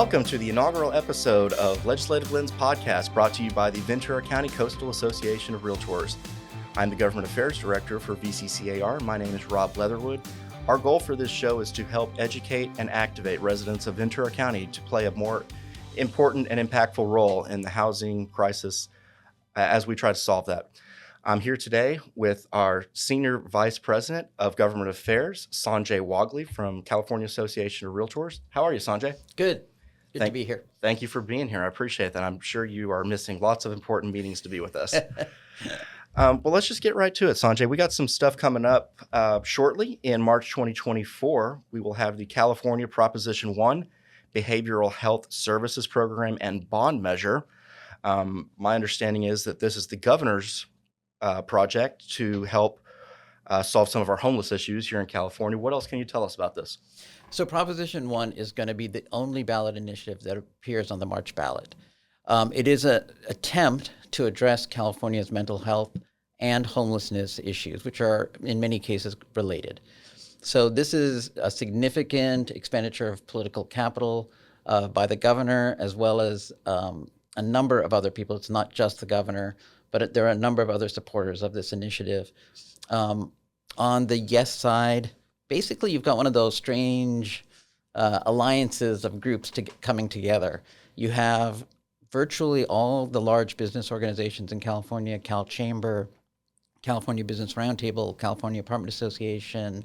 Welcome to the inaugural episode of Legislative Lens Podcast, brought to you by the Ventura County Coastal Association of REALTORS. I'm the Government Affairs Director for VCCAR. My name is Rob Leatherwood. Our goal for this show is to help educate and activate residents of Ventura County to play a more important and impactful role in the housing crisis as we try to solve that. I'm here today with our Senior Vice President of Government Affairs, Sanjay Wagle from California Association of REALTORS. How are you, Sanjay? Good. Good to be here. Thank you for being here. I appreciate that. I'm sure you are missing lots of important meetings to be with us. Well, let's just get right to it, Sanjay. We got some stuff coming up shortly. In March 2024, we will have the California Proposition 1 Behavioral Health Services Program and Bond Measure. My understanding is that this is the governor's project to help solve some of our homeless issues here in California. What else can you tell us about this? So Proposition 1 is going to be the only ballot initiative that appears on the March ballot. It is an attempt to address California's mental health and homelessness issues, which are in many cases related. So this is a significant expenditure of political capital by the governor, as well as a number of other people. It's not just the governor, but there are a number of other supporters of this initiative. On the yes side, basically you've got one of those strange alliances of groups coming together. You have virtually all the large business organizations in California: Cal Chamber, California Business Roundtable, California Apartment Association,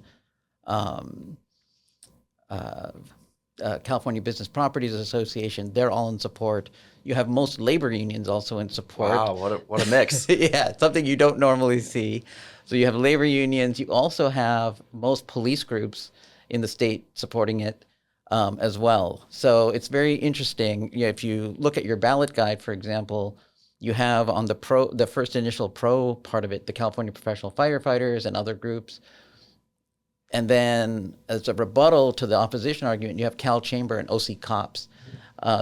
California Business Properties Association. They're all in support. You have most labor unions also in support. Wow, what a mix. Yeah, something you don't normally see. So you have labor unions. You also have most police groups in the state supporting it as well. So it's very interesting. If you look at your ballot guide, for example, you have on the first initial pro part of it, the California Professional Firefighters and other groups. And then as a rebuttal to the opposition argument, you have Cal Chamber and OC Cops.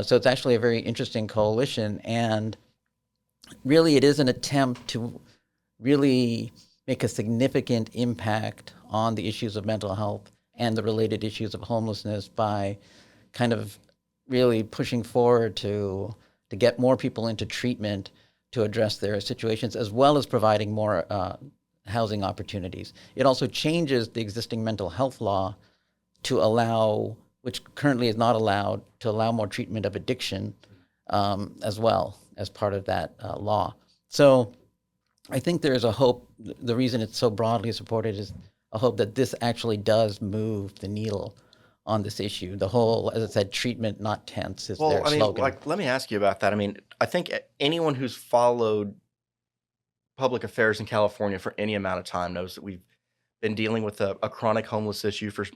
So it's actually a very interesting coalition. And really, it is an attempt to really make a significant impact on the issues of mental health and the related issues of homelessness by kind of really pushing forward to get more people into treatment to address their situations, as well as providing more housing opportunities. It also changes the existing mental health law to allow, which currently is not allowed, to allow more treatment of addiction as well as part of that law. So I think there's a hope. The reason it's so broadly supported is a hope that this actually does move the needle on this issue. The whole, as I said, treatment, not tents, is their slogan. Let me ask you about that. I think anyone who's followed public affairs in California for any amount of time knows that we've been dealing with a chronic homeless issue for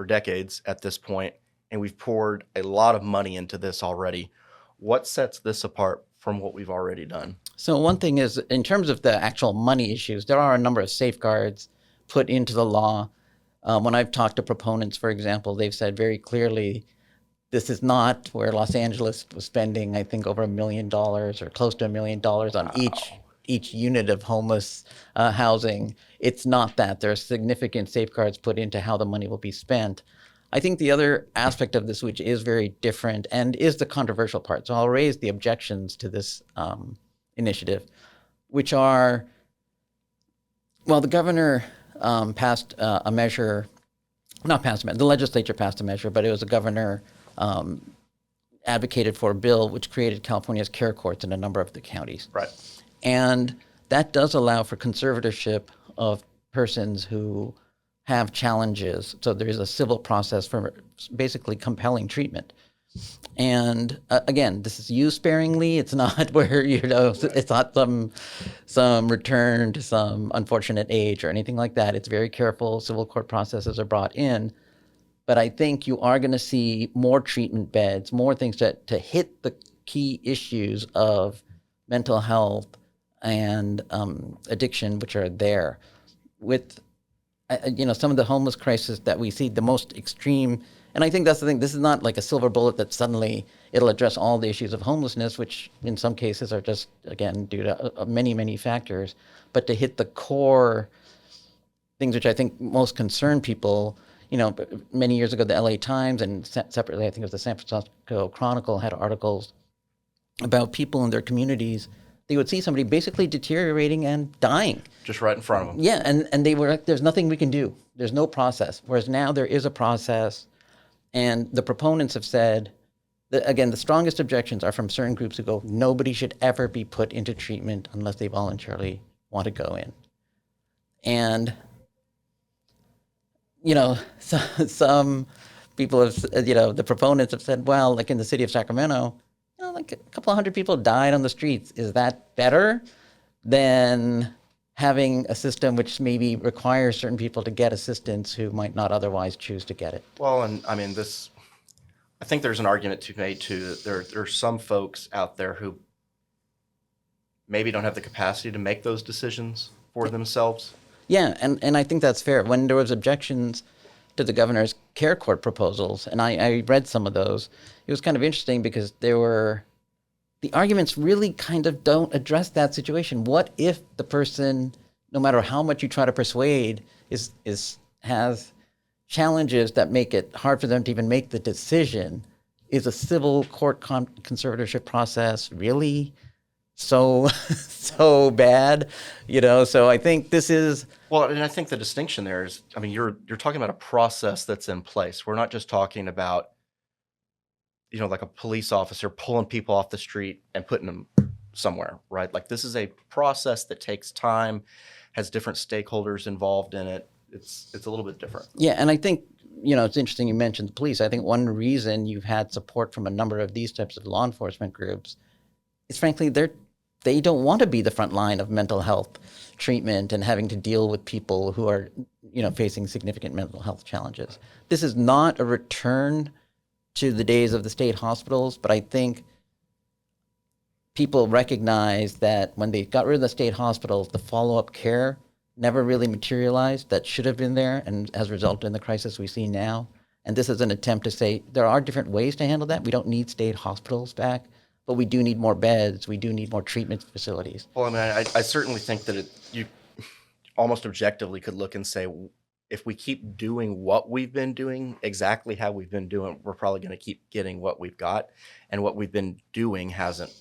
decades at this point, and we've poured a lot of money into this already. What sets this apart from what we've already done? So one thing is, in terms of the actual money issues, there are a number of safeguards put into the law. When I've talked to proponents, for example, they've said very clearly, this is not where Los Angeles was spending, I think, over $1 million or close to $1 million on each unit of homeless housing. It's not that. There are significant safeguards put into how the money will be spent. I think the other aspect of this, which is very different and is the controversial part, so I'll raise the objections to this initiative, which are, well, the governor passed a measure, the legislature passed a measure, but it was the governor advocated for a bill which created California's care courts in a number of the counties. Right. And that does allow for conservatorship of persons who have challenges. So there is a civil process for basically compelling treatment. And again, this is used sparingly. It's not where, it's not some return to some unfortunate age or anything like that. It's very careful. Civil court processes are brought in. But I think you are going to see more treatment beds, more things to hit the key issues of mental health and addiction, which are there. With some of the homeless crisis that we see, the most extreme, and I think that's the thing, this is not like a silver bullet that suddenly it'll address all the issues of homelessness, which in some cases are just, again, due to many, many factors, but to hit the core things which I think most concern people, many years ago, the LA Times and separately, I think it was the San Francisco Chronicle had articles about people in their communities. They would see somebody basically deteriorating and dying. Just right in front of them. Yeah, and they were like, there's nothing we can do. There's no process. Whereas now there is a process, and the proponents have said, that, again, the strongest objections are from certain groups who go, nobody should ever be put into treatment unless they voluntarily want to go in. And, some people have, the proponents have said, well, like in the city of Sacramento, like a couple of hundred people died on the streets. Is that better than having a system which maybe requires certain people to get assistance who might not otherwise choose to get it? Well, and I mean, I think there's an argument to be made too that there are some folks out there who maybe don't have the capacity to make those decisions for themselves. Yeah, and I think that's fair. When there was objections to the governor's care court proposals, and I read some of those, it was kind of interesting because the arguments really kind of don't address that situation. What if the person, no matter how much you try to persuade, has challenges that make it hard for them to even make the decision? Is a civil court conservatorship process really so bad? So I think this is... Well, and I think the distinction there is, I mean, you're talking about a process that's in place. We're not just talking about, like a police officer pulling people off the street and putting them somewhere, right? Like this is a process that takes time, has different stakeholders involved in it. It's a little bit different. Yeah, and I think, it's interesting you mentioned the police. I think one reason you've had support from a number of these types of law enforcement groups is, frankly, they don't want to be the front line of mental health treatment and having to deal with people who are, facing significant mental health challenges. This is not a return to the days of the state hospitals, but I think people recognize that when they got rid of the state hospitals, the follow-up care never really materialized that should have been there and has resulted in the crisis we see now. And this is an attempt to say there are different ways to handle that. We don't need state hospitals back, but we do need more beds. We do need more treatment facilities. Well, I mean, I certainly think that you almost objectively could look and say, if we keep doing what we've been doing exactly how we've been doing, we're probably going to keep getting what we've got, and what we've been doing hasn't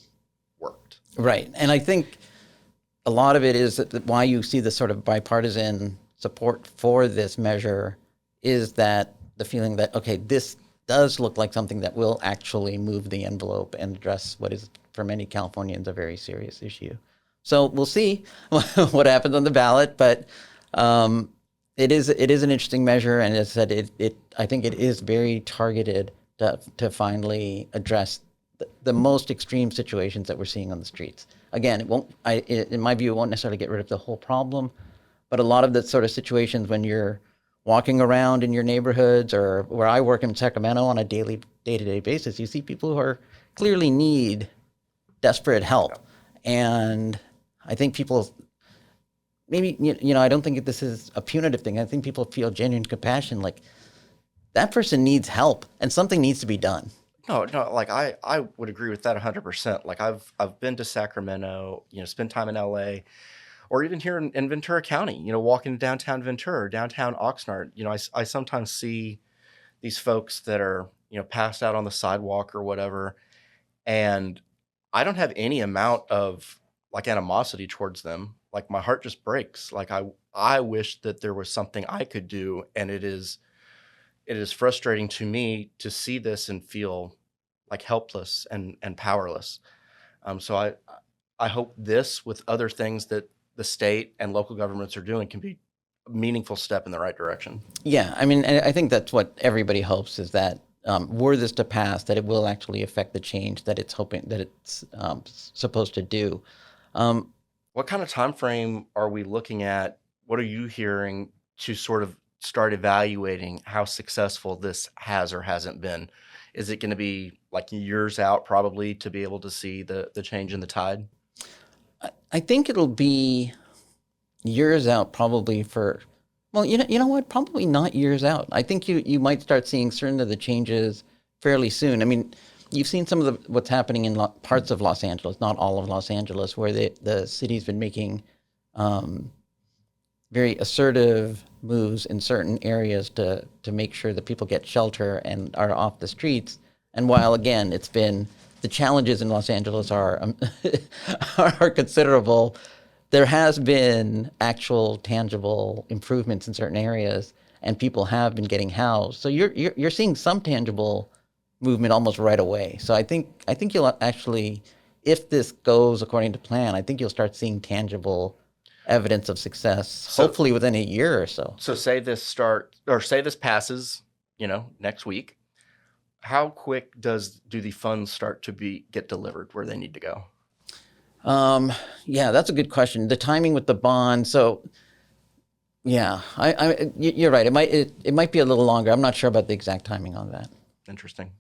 worked. Right. And I think a lot of it is that why you see this sort of bipartisan support for this measure is that the feeling that, okay, this does look like something that will actually move the envelope and address what is, for many Californians, a very serious issue. So we'll see what happens on the ballot, but it is an interesting measure, and as I said, I think it is very targeted to finally address the most extreme situations that we're seeing on the streets. Again, in my view, it won't necessarily get rid of the whole problem, but a lot of the sort of situations when you're walking around in your neighborhoods, or where I work in Sacramento on a day-to-day basis, you see people who clearly need desperate help. And I think people, maybe, I don't think this is a punitive thing. I think people feel genuine compassion, like that person needs help and something needs to be done. No, like I would agree with that 100%. Like I've been to Sacramento, spent time in LA, or even here in Ventura County, walking downtown Ventura, or downtown Oxnard. I sometimes see these folks that are, passed out on the sidewalk or whatever, and I don't have any amount of like animosity towards them. Like my heart just breaks. Like I wish that there was something I could do, and it is frustrating to me to see this and feel like helpless and powerless. So I hope this, with other things that the state and local governments are doing, can be a meaningful step in the right direction. Yeah, I mean, I think that's what everybody hopes, is that were this to pass, that it will actually affect the change that it's hoping that it's supposed to do. What kind of time frame are we looking at? What are you hearing to sort of start evaluating how successful this has or hasn't been? Is it going to be like years out probably to be able to see the change in the tide? I think it'll be years out probably for, well, you know what? Probably not years out. I think you might start seeing certain of the changes fairly soon. I mean, you've seen some of what's happening in parts of Los Angeles, not all of Los Angeles, where the city's been making very assertive moves in certain areas to make sure that people get shelter and are off the streets. And while again, it's been the challenges in Los Angeles are are considerable, there has been actual tangible improvements in certain areas, and people have been getting housed. So you're seeing some tangible movement almost right away. So I think you'll actually, if this goes according to plan, I think you'll start seeing tangible evidence of success, hopefully within a year or so. So say this passes, next week. How quick do the funds start to get delivered where they need to go? Yeah, that's a good question. The timing with the bond. So yeah, you're right. It might be a little longer. I'm not sure about the exact timing on that. Interesting.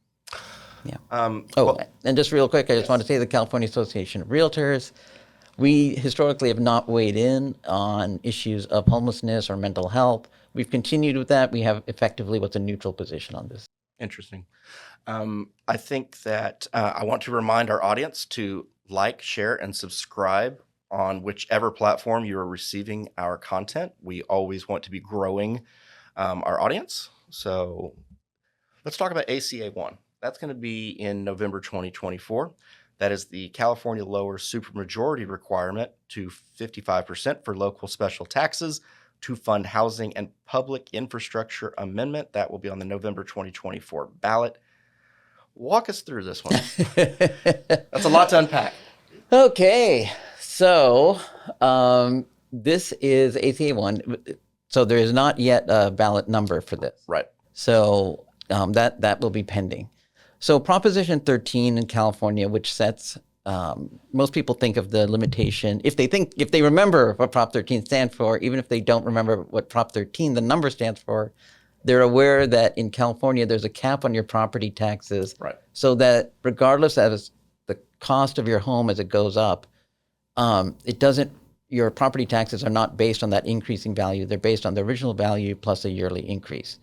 Yeah. And just real quick, I just want to say the California Association of REALTORS, we historically have not weighed in on issues of homelessness or mental health. We've continued with that. We have effectively what's a neutral position on this. Interesting. I think that I want to remind our audience to like, share, and subscribe on whichever platform you are receiving our content. We always want to be growing our audience. So let's talk about ACA 1. That's going to be in November 2024. That is the California lowers supermajority requirement to 55% for local special taxes to fund housing and public infrastructure amendment. That will be on the November 2024 ballot. Walk us through this one. That's a lot to unpack. Okay. So this is ACA 1. So there is not yet a ballot number for this. Right. So that will be pending. So Proposition 13 in California, which sets, most people think of the limitation, if they remember what Prop 13 stands for, even if they don't remember what Prop 13, the number stands for, they're aware that in California, there's a cap on your property taxes. Right. So that regardless of the cost of your home as it goes up, your property taxes are not based on that increasing value. They're based on the original value plus a yearly increase.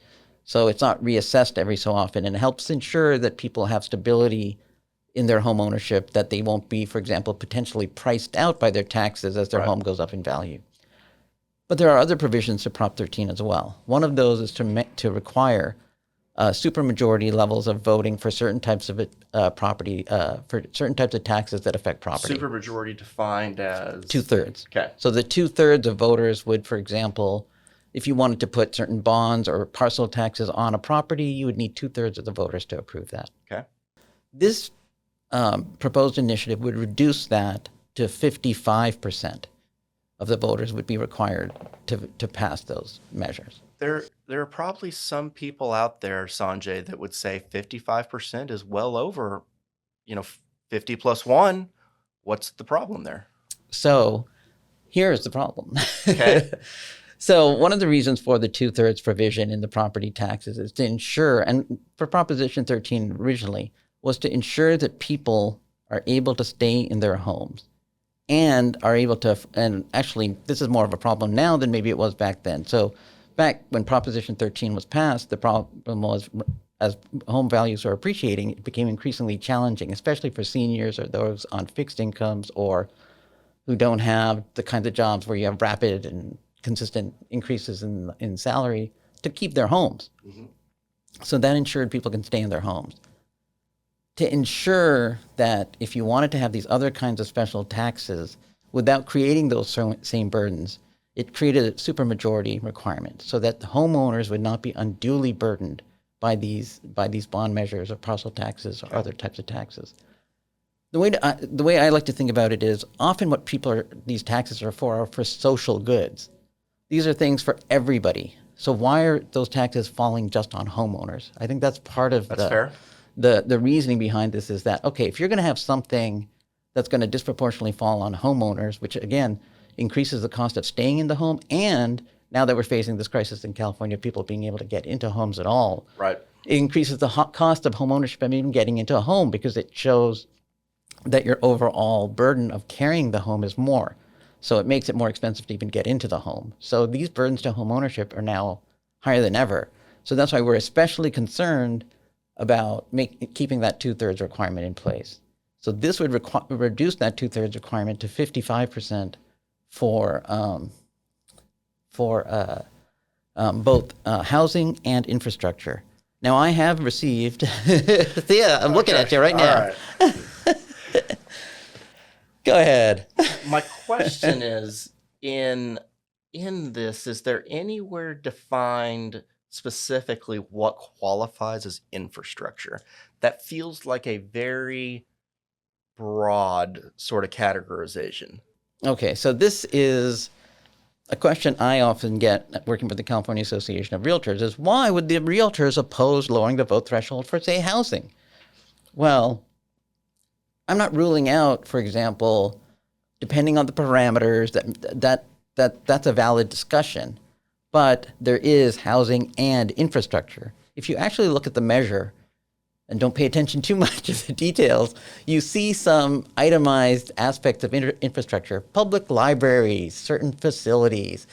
So it's not reassessed every so often, and it helps ensure that people have stability in their home ownership, that they won't be, for example, potentially priced out by their taxes as their home goes up in value. But there are other provisions to Prop 13 as well. One of those is to require supermajority levels of voting for certain types of property, for certain types of taxes that affect property. Supermajority defined as? 2/3. Okay. So the 2/3 of voters would, for example, if you wanted to put certain bonds or parcel taxes on a property, you would need 2/3 of the voters to approve that. Okay. This proposed initiative would reduce that to 55% of the voters would be required to pass those measures. There are probably some people out there, Sanjay, that would say 55% is well over, 50 plus 1. What's the problem there? So here's the problem. Okay. So one of the reasons for the 2/3 provision in the property taxes is to ensure, and for Proposition 13 originally, was to ensure that people are able to stay in their homes and are able to, and actually this is more of a problem now than maybe it was back then. So back when Proposition 13 was passed, the problem was as home values are appreciating, it became increasingly challenging, especially for seniors or those on fixed incomes or who don't have the kinds of jobs where you have rapid and consistent increases in salary to keep their homes. Mm-hmm. So that ensured people can stay in their homes. To ensure that if you wanted to have these other kinds of special taxes without creating those same burdens, it created a supermajority requirement so that the homeowners would not be unduly burdened by these bond measures or parcel taxes or other types of taxes. The way I like to think about it is often what these taxes are for social goods. These are things for everybody. So why are those taxes falling just on homeowners? I think that's part of fair. The reasoning behind this is that, okay, if you're going to have something that's going to disproportionately fall on homeowners, which again increases the cost of staying in the home, and now that we're facing this crisis in California, people being able to get into homes at all, right? It increases the cost of homeownership and even getting into a home because it shows that your overall burden of carrying the home is more. So it makes it more expensive to even get into the home. So these burdens to homeownership are now higher than ever. So that's why we're especially concerned about keeping that 2/3 requirement in place. So this would reduce that 2/3 requirement to 55% for for both housing and infrastructure. Now, I have received, Thea, I'm looking at you right now. All right. Go ahead. My question is, in this, is there anywhere defined specifically what qualifies as infrastructure? That feels like a very broad sort of categorization. Okay, so this is a question I often get working with the California Association of REALTORS is why would the realtors oppose lowering the vote threshold for, say, housing? Well, I'm not ruling out, for example, depending on the parameters, that's a valid discussion. But there is housing and infrastructure. If you actually look at the measure and don't pay attention too much to the details, you see some itemized aspects of infrastructure, public libraries, certain facilities,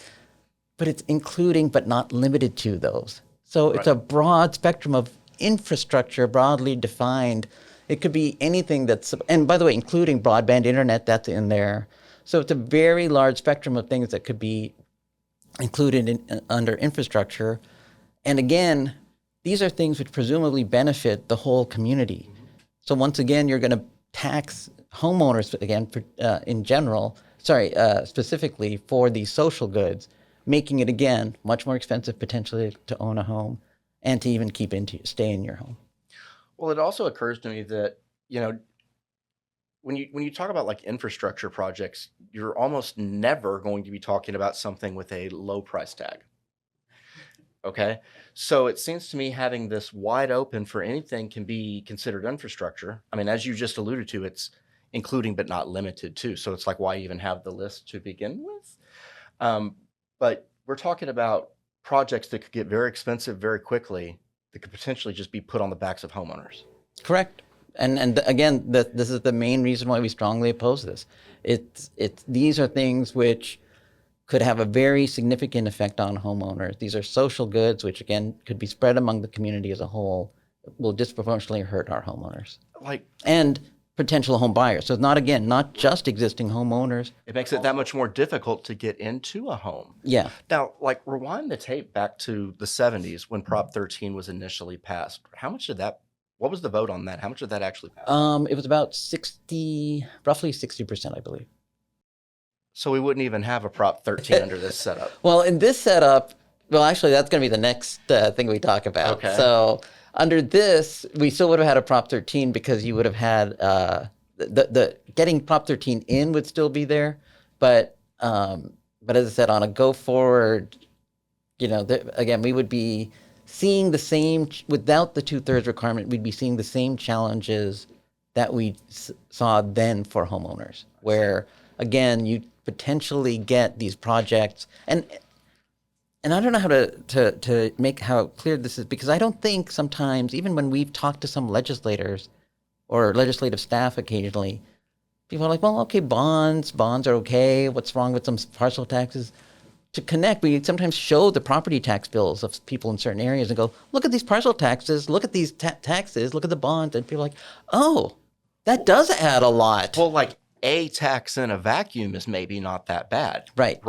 but it's including but not limited to those. So it's a broad spectrum of infrastructure, broadly defined. It could be anything that's, and by the way, including broadband internet, that's in there. So it's a very large spectrum of things that could be included under infrastructure. And again, these are things which presumably benefit the whole community. So once again, you're going to tax homeowners again in general, specifically for these social goods, making it again much more expensive potentially to own a home and to even stay in your home. Well, it also occurs to me that, when you talk about like infrastructure projects, you're almost never going to be talking about something with a low price tag. Okay. So it seems to me having this wide open for anything can be considered infrastructure. I mean, as you just alluded to, it's including but not limited to. So it's like, why even have the list to begin with? But we're talking about projects that could get very expensive very quickly that could potentially just be put on the backs of homeowners. Correct. And again, this is the main reason why we strongly oppose this. These are things which could have a very significant effect on homeowners. These are social goods, which again could be spread among the community as a whole, will disproportionately hurt our homeowners and potential home buyers. So it's not just existing homeowners. It makes it that much more difficult to get into a home. Yeah. Now, rewind the tape back to the 70s when Prop 13 was initially passed. What was the vote on that? How much did that actually pass? It was about roughly 60%, I believe. So we wouldn't even have a Prop 13 under this setup. Well, in this setup, actually, that's going to be the next thing we talk about. Okay. So under this, we still would have had a Prop 13 because you would have had the getting Prop 13 in would still be there. But as I said, on a go forward, again, we would be seeing the same, without the 2/3 requirement, we'd be seeing the same challenges that we saw then for homeowners, where, again, you potentially get these projects. And I don't know how to make how clear this is, because I don't think sometimes, even when we've talked to some legislators or legislative staff occasionally, people are like, well, okay, bonds are okay. What's wrong with some partial taxes? To connect, we sometimes show the property tax bills of people in certain areas and go, look at these partial taxes, look at these taxes, look at the bonds. And people are like, oh, that does add a lot. Well, a tax in a vacuum is maybe not that bad. Right.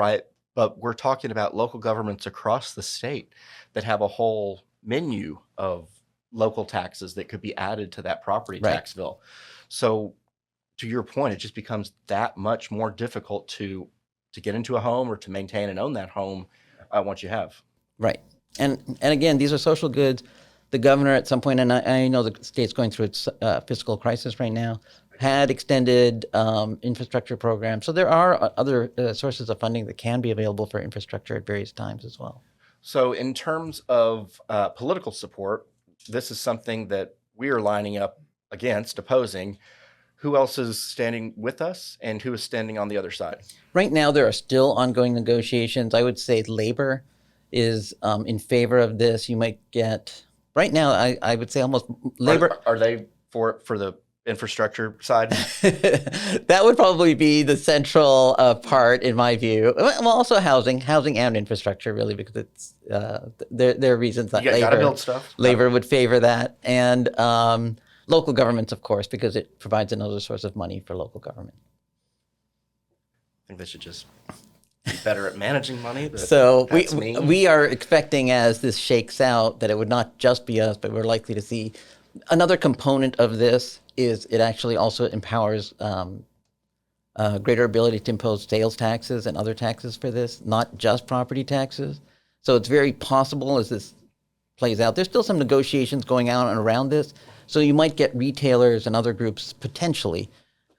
But we're talking about local governments across the state that have a whole menu of local taxes that could be added to that property tax bill. So to your point, it just becomes that much more difficult to get into a home or to maintain and own that home once you have. Right. And again, these are social goods. The governor at some point, and I know the state's going through its fiscal crisis right now, had extended infrastructure programs. So there are other sources of funding that can be available for infrastructure at various times as well. So in terms of political support, this is something that we are lining up against, opposing. Who else is standing with us and who is standing on the other side? Right now, there are still ongoing negotiations. I would say labor is in favor of this. You might get, right now, I would say almost labor. Are they for the infrastructure side? That would probably be the central part in my view. Well, also housing and infrastructure, really, because it's there are reasons that gotta build stuff. Labor would favor that, and local governments, of course, because it provides another source of money for local government. I think they should just be better at managing money. But So that's me. we are expecting, as this shakes out, that it would not just be us, but we're likely to see another component of this is it actually also empowers greater ability to impose sales taxes and other taxes for this, not just property taxes. So it's very possible as this plays out. There's still some negotiations going on around this. So you might get retailers and other groups potentially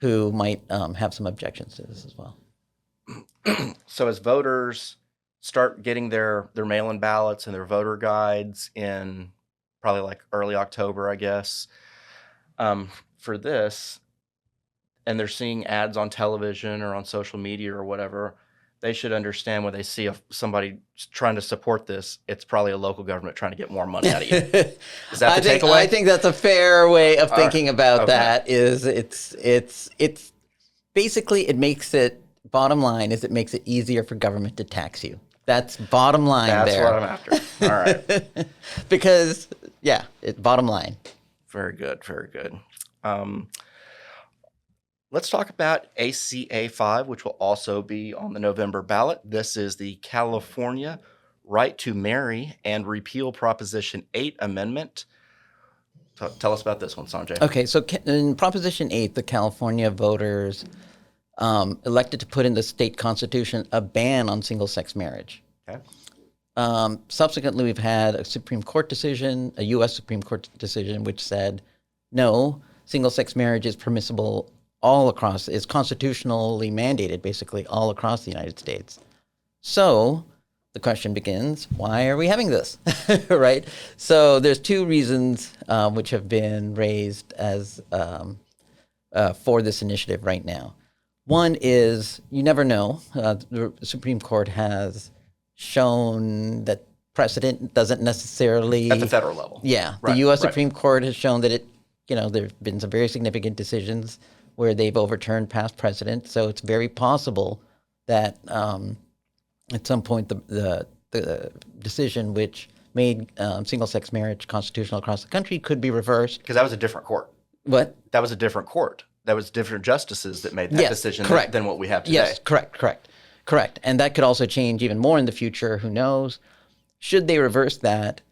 who might have some objections to this as well. So as voters start getting their mail-in ballots and their voter guides in probably like early October, I guess, for this, and they're seeing ads on television or on social media or whatever, they should understand when they see somebody trying to support this, it's probably a local government trying to get more money out of you. Is that the takeaway? I think that's a fair way of thinking about that. Is it's basically it makes it, bottom line is it makes it easier for government to tax you. That's bottom line. That's what I'm after. All right. Because bottom line. Very good. Very good. Let's talk about ACA 5, which will also be on the November ballot. This is the California Right to Marry and Repeal Proposition 8 Amendment. Tell us about this one, Sanjay. Okay, so in Proposition 8, the California voters elected to put in the state constitution a ban on single-sex marriage. Okay. Subsequently, we've had a Supreme Court decision, a U.S. Supreme Court decision, which said, no, single-sex marriage is permissible all across, is constitutionally mandated, basically, all across the United States. So the question begins, why are we having this, right? So there's two reasons which have been raised as for this initiative right now. One is, you never know. The Supreme Court has shown that precedent doesn't necessarily... At the federal level. Yeah. Right, the U.S. right. Supreme Court has shown that there have been some very significant decisions where they've overturned past precedent. So it's very possible that at some point the decision which made single-sex marriage constitutional across the country could be reversed. Because that was a different court. What? That was a different court. That was different justices that made that decision than what we have today. Yes, correct. And that could also change even more in the future. Who knows? Should they reverse that,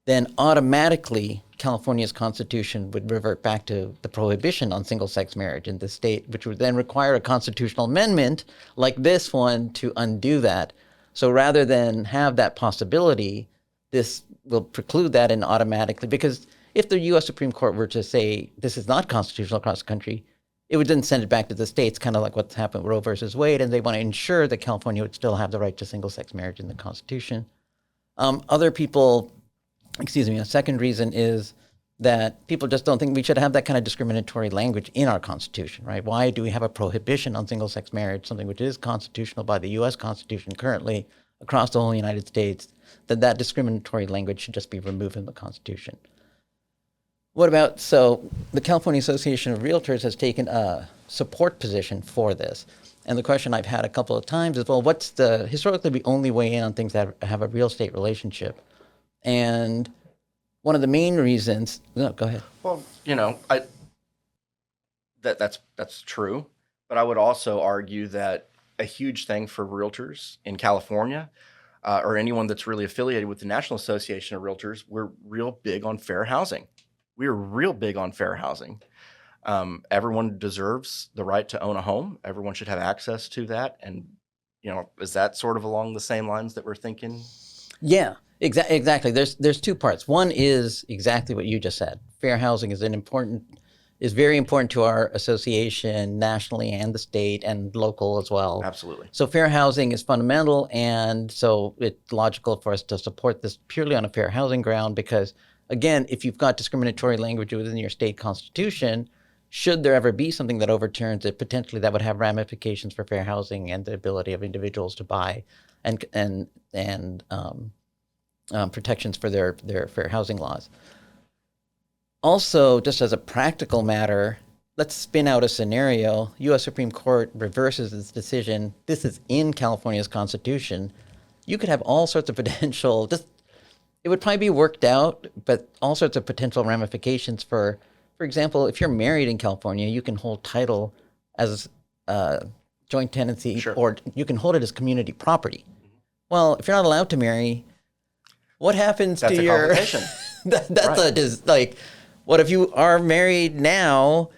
then automatically California's constitution would revert back to the prohibition on single-sex marriage in the state, which would then require a constitutional amendment like this one to undo that. So rather than have that possibility, this will preclude that and automatically, because if the U.S. Supreme Court were to say this is not constitutional across the country, it would then send it back to the states, kind of like what's happened with Roe versus Wade, and they want to ensure that California would still have the right to single-sex marriage in the Constitution. A second reason is that people just don't think we should have that kind of discriminatory language in our Constitution, right? Why do we have a prohibition on single-sex marriage, something which is constitutional by the U.S. Constitution currently across the whole United States, that discriminatory language should just be removed from the Constitution. So the California Association of REALTORS has taken a support position for this. And the question I've had a couple of times is, well, historically we only weigh in on things that have a real estate relationship. And one of the main reasons, no, go ahead. Well, that's true. But I would also argue that a huge thing for realtors in California, or anyone that's really affiliated with the National Association of Realtors, we're real big on fair housing. We're real big on fair housing. Everyone deserves the right to own a home. Everyone should have access to that. And, is that sort of along the same lines that we're thinking? Yeah, exactly. There's two parts. One is exactly what you just said. Fair housing is very important to our association nationally and the state and local as well. Absolutely. So fair housing is fundamental, and so it's logical for us to support this purely on a fair housing ground because, again, if you've got discriminatory language within your state constitution, should there ever be something that overturns it, potentially that would have ramifications for fair housing and the ability of individuals to buy and protections for their fair housing laws. Also, just as a practical matter, let's spin out a scenario. U.S. Supreme Court reverses its decision. This is in California's constitution. You could have all sorts of potential, it would probably be worked out, but all sorts of potential ramifications for example, if you're married in California, you can hold title as joint tenancy, Sure. or you can hold it as community property. Well, if you're not allowed to marry, what happens That's to a your... complication. That's like, what if you are married now,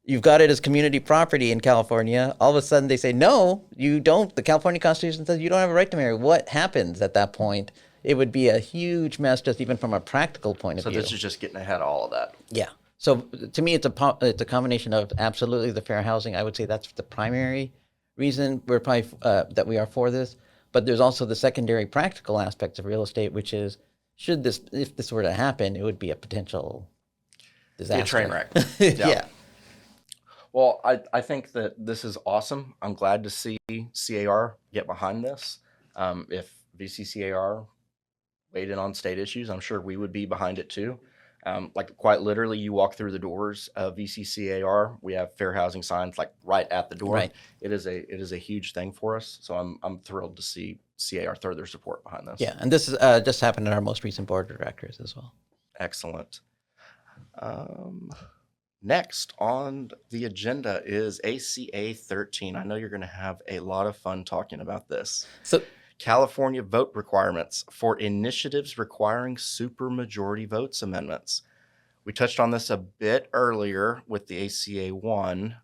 you've got it as community property in California, all of a sudden they say, no, you don't. The California Constitution says you don't have a right to marry. What happens at that point? It would be a huge mess, just even from a practical point of view. So this is just getting ahead of all of that. Yeah. So to me, it's a combination of absolutely the fair housing. I would say that's the primary reason we're probably that we are for this. But there's also the secondary practical aspects of real estate, which is if this were to happen, it would be a potential disaster. Be a train wreck. Yeah. Well, I think that this is awesome. I'm glad to see CAR get behind this. If VCCAR weighed in on state issues, I'm sure we would be behind it too. Like quite literally, you walk through the doors of VCCAR, we have fair housing signs like right at the door. Right. It is a huge thing for us. So I'm thrilled to see CAR throw their support behind this. Yeah, and this is just happened in our most recent board of directors as well. Excellent. Next on the agenda is ACA 13. I know you're going to have a lot of fun talking about this. So, California vote requirements for initiatives requiring supermajority votes amendments. We touched on this a bit earlier with the ACA 1.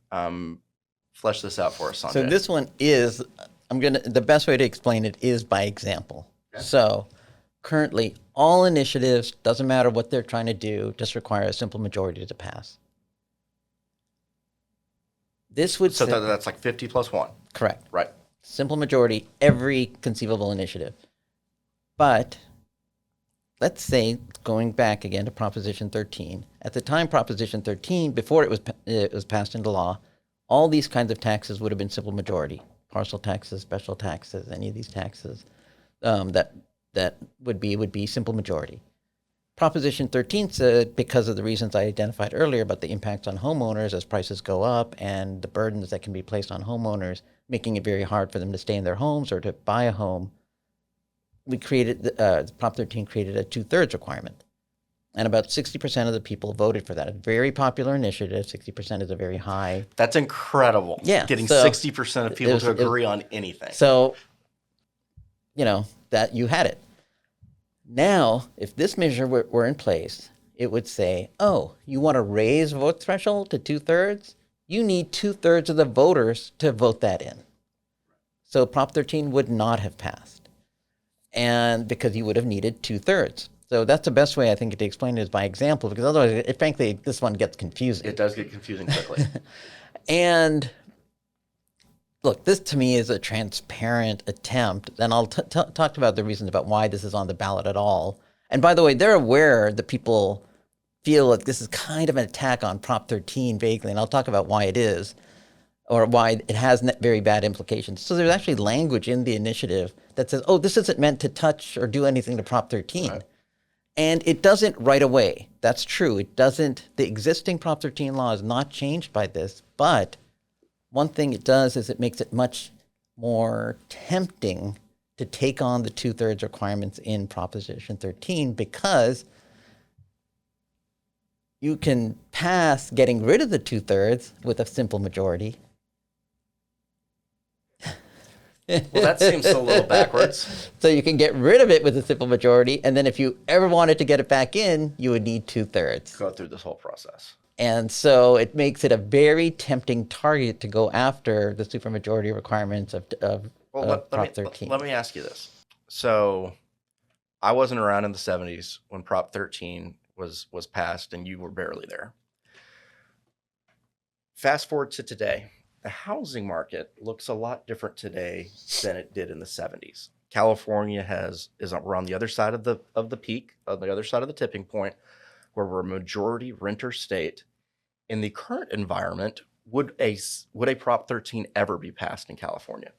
Flesh this out for us, Sanjay. So this one is, the best way to explain it is by example. Okay. So currently, all initiatives, doesn't matter what they're trying to do, just require a simple majority to pass. This would So that's like 50 plus 1. Correct. Right. Simple majority, every conceivable initiative. But let's say, going back again to Proposition 13, at the time Proposition 13, before it was passed into law, all these kinds of taxes would have been simple majority. Parcel taxes, special taxes, any of these taxes that would be simple majority. Proposition 13 said, because of the reasons I identified earlier about the impacts on homeowners as prices go up and the burdens that can be placed on homeowners, making it very hard for them to stay in their homes or to buy a home, we created, Prop 13 created a 2/3 requirement. And about 60% of the people voted for that. A very popular initiative. 60% is a very high. That's incredible. Yeah. Getting so 60% of people to agree on anything. So, that you had it. Now, if this measure were in place, it would say, oh, you want to raise vote threshold to 2/3? You need 2/3 of the voters to vote that in. So Prop 13 would not have passed. And because you would have needed 2/3. So that's the best way, I think, to explain it is by example, because otherwise, frankly, this one gets confusing. It does get confusing quickly. And look, this to me is a transparent attempt, and I'll talk about the reasons about why this is on the ballot at all. And by the way, they're aware that people feel like this is kind of an attack on Prop 13 vaguely, and I'll talk about why it is, or why it has very bad implications. So there's actually language in the initiative that says, oh, this isn't meant to touch or do anything to Prop 13. Right. And it doesn't right away. That's true. It doesn't. The existing Prop 13 law is not changed by this, but one thing it does is it makes it much more tempting to take on the 2/3 requirements in Proposition 13 because you can pass getting rid of the 2/3 with a simple majority. Well, that seems a little backwards. So you can get rid of it with a simple majority, and then if you ever wanted to get it back in, you would need 2/3. Go through this whole process. And so it makes it a very tempting target to go after the supermajority requirements of Prop 13. Let me ask you this. So I wasn't around in the 70s when Prop 13 was passed, and you were barely there. Fast forward to today. The housing market looks a lot different today than it did in the 70s. California we're on the other side of the peak, on the other side of the tipping point, where we're a majority renter state. In the current environment, would a Prop 13 ever be passed in California?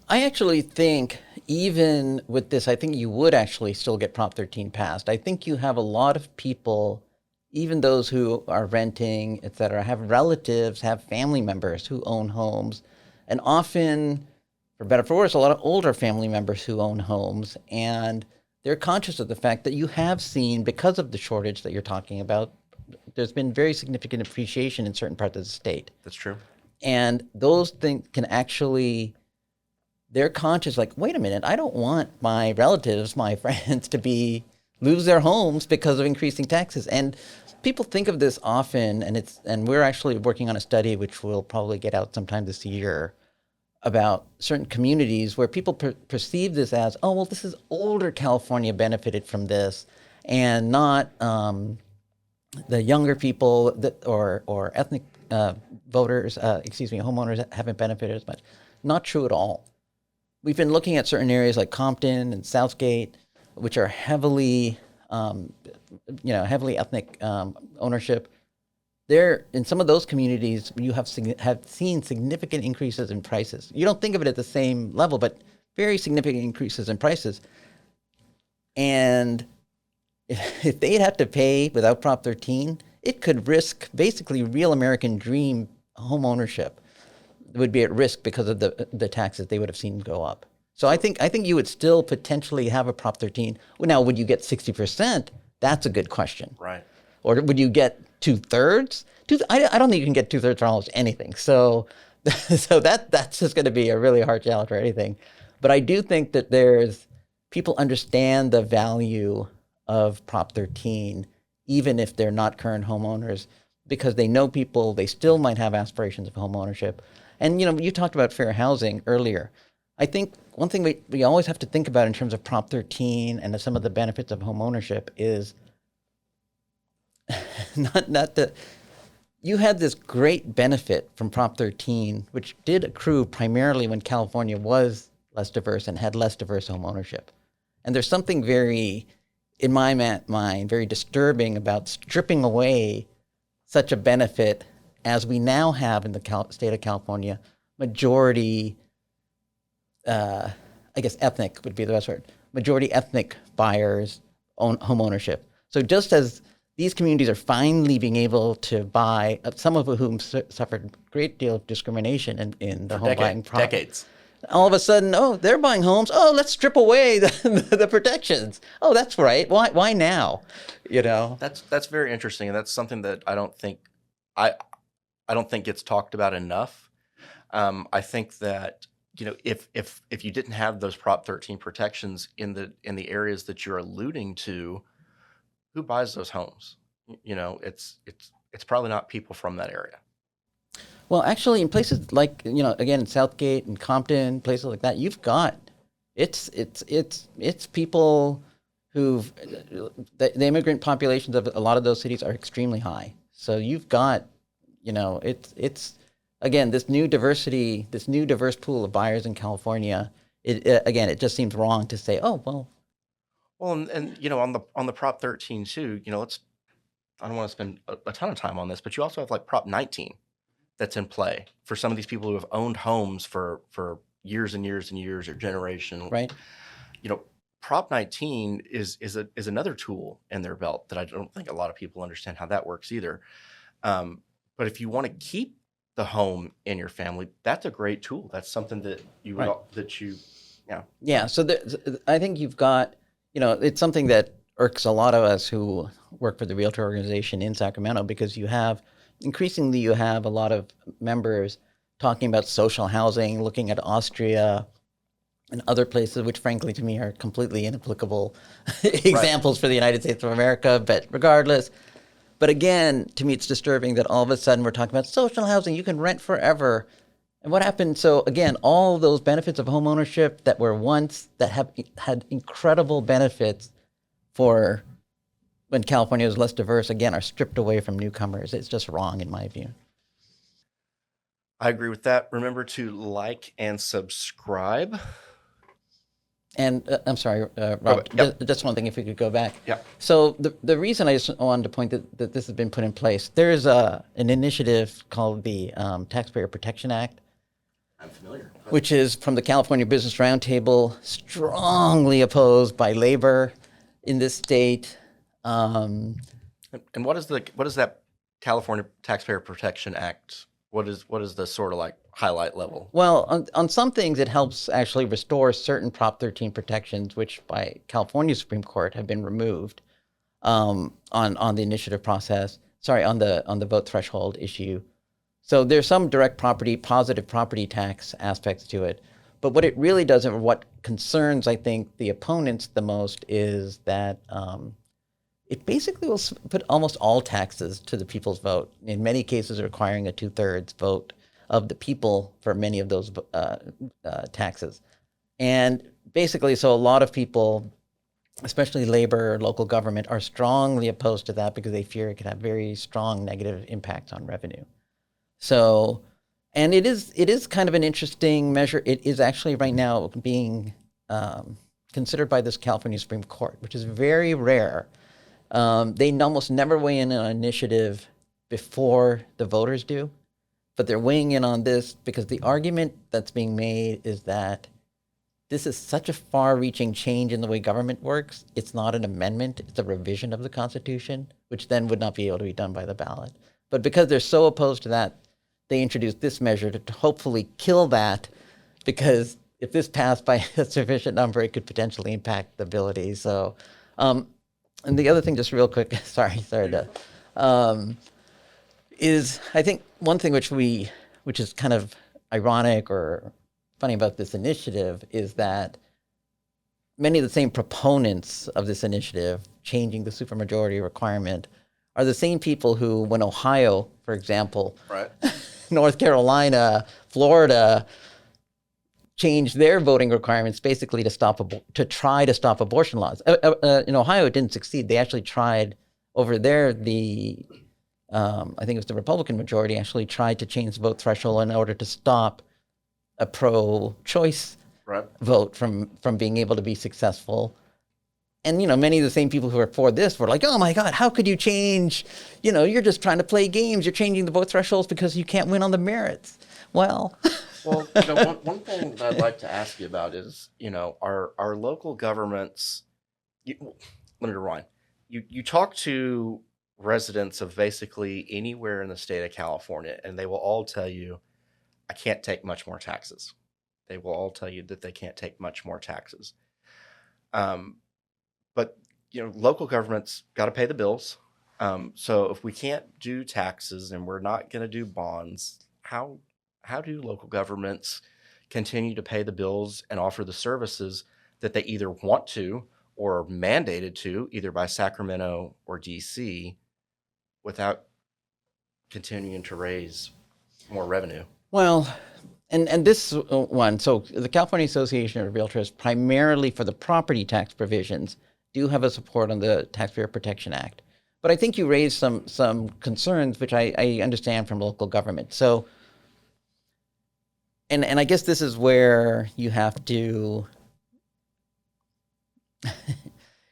I actually think even with this, I think you would actually still get Prop 13 passed. I think you have a lot of people, even those who are renting, et cetera, have relatives, have family members who own homes, and often, for better or for worse, a lot of older family members who own homes, and they're conscious of the fact that you have seen, because of the shortage that you're talking about, there's been very significant appreciation in certain parts of the state. That's true. And those things can actually, they're conscious, like, wait a minute, I don't want my relatives, my friends to lose their homes because of increasing taxes. And people think of this often, and we're actually working on a study which will probably get out sometime this year about certain communities where people perceive this as, oh, well, this is older California benefited from this, and not the younger people or ethnic voters, homeowners haven't benefited as much. Not true at all. We've been looking at certain areas like Compton and Southgate, which are heavily ethnic ownership. There, in some of those communities, you have seen significant increases in prices. You don't think of it at the same level, but very significant increases in prices. And if they'd have to pay without Prop 13, it could risk basically real American dream home ownership would be at risk because of the taxes they would have seen go up. So I think you would still potentially have a Prop 13. Now, would you get 60%? That's a good question. Right. Or would you get 2/3? I don't think you can get 2/3 for almost anything. So that's just going to be a really hard challenge for anything. But I do think that people understand the value of Prop 13, even if they're not current homeowners, because they know people, they still might have aspirations of home ownership. And you talked about fair housing earlier. I think one thing we always have to think about in terms of Prop 13 and some of the benefits of home ownership is you had this great benefit from Prop 13, which did accrue primarily when California was less diverse and had less diverse home ownership. And there's something in my mind, very disturbing about stripping away such a benefit as we now have in the state of California, majority, I guess ethnic would be the best word, majority ethnic buyers own home ownership. So just as these communities are finally being able to buy, some of whom suffered a great deal of discrimination in the home buying process. Decades. All of a sudden, they're buying homes. Oh, let's strip away the protections. Oh, that's right. Why now? That's very interesting, and that's something that I don't think gets talked about enough. I think that if you didn't have those Prop 13 protections in the areas that you're alluding to, who buys those homes? It's probably not people from that area. Well, actually, in places like again, Southgate and Compton, places like that, you've got it's people who've the immigrant populations of a lot of those cities are extremely high. So you've got it's again this new diverse pool of buyers in California. It just seems wrong to say, oh well. Well, and on the Prop 13 too, I don't want to spend a ton of time on this, but you also have like Prop 19 that's in play for some of these people who have owned homes for years and years and years or generations. Right. Prop 19 is another tool in their belt that I don't think a lot of people understand how that works either. But if you want to keep the home in your family, that's a great tool. That's something that Yeah. So I think you've got, it's something that irks a lot of us who work for the Realtor organization in Sacramento, because increasingly you have a lot of members talking about social housing, looking at Austria and other places, which frankly to me are completely inapplicable examples for the United States of America, but regardless. But again, to me, it's disturbing that all of a sudden we're talking about social housing, you can rent forever. And what happened? So again, all those benefits of home ownership that have had incredible benefits for when California was less diverse, again, are stripped away from newcomers. It's just wrong in my view. I agree with that. Remember to like and subscribe. And I'm sorry, Rob, just one thing, if we could go back. Yeah. So the reason I just wanted to point that this has been put in place, there's an initiative called the Taxpayer Protection Act. I'm familiar. Which is from the California Business Roundtable, strongly opposed by labor in this state. And what is that California Taxpayer Protection Act? What is the sort of like highlight level? Well, on some things it helps actually restore certain Prop 13 protections, which by California Supreme Court have been removed on the initiative process. Sorry, on the vote threshold issue. So there's some direct property, positive property tax aspects to it. But what it really does, and what concerns, I think, the opponents the most is that it basically will put almost all taxes to the people's vote. In many cases, requiring a 2/3 vote of the people for many of those taxes. And basically, so a lot of people, especially labor, local government, are strongly opposed to that because they fear it could have very strong negative impacts on revenue. So, and it is kind of an interesting measure. It is actually right now being considered by this California Supreme Court, which is very rare. They almost never weigh in on an initiative before the voters do, but they're weighing in on this because the argument that's being made is that this is such a far-reaching change in the way government works. It's not an amendment, it's a revision of the Constitution, which then would not be able to be done by the ballot. But because they're so opposed to that, they introduced this measure to hopefully kill that, because if this passed by a sufficient number, it could potentially impact the ability. So, and the other thing, just real quick, sorry to, is I think one thing which is kind of ironic or funny about this initiative is that many of the same proponents of this initiative, changing the supermajority requirement, are the same people who, when Ohio, for example, right, North Carolina, Florida, changed their voting requirements basically to try to stop abortion laws. In Ohio, it didn't succeed. They actually tried over there. I think it was the Republican majority actually tried to change the vote threshold in order to stop a pro-choice vote from being able to be successful. And, many of the same people who are for this were like, oh my God, how could you change? You're just trying to play games. You're changing the vote thresholds because you can't win on the merits. Well, one thing that I'd like to ask you about is, our local governments, let me rewind. You talk to residents of basically anywhere in the state of California, and they will all tell you, I can't take much more taxes. They will all tell you that they can't take much more taxes. But, local governments got to pay the bills. So if we can't do taxes and we're not going to do bonds, how do local governments continue to pay the bills and offer the services that they either want to or are mandated to, either by Sacramento or DC, without continuing to raise more revenue? Well, and this one, so the California Association of REALTORS, primarily for the property tax provisions, do have a support on the Taxpayer Protection Act. But I think you raised some concerns, which I understand from local government. So, and I guess this is where you have to,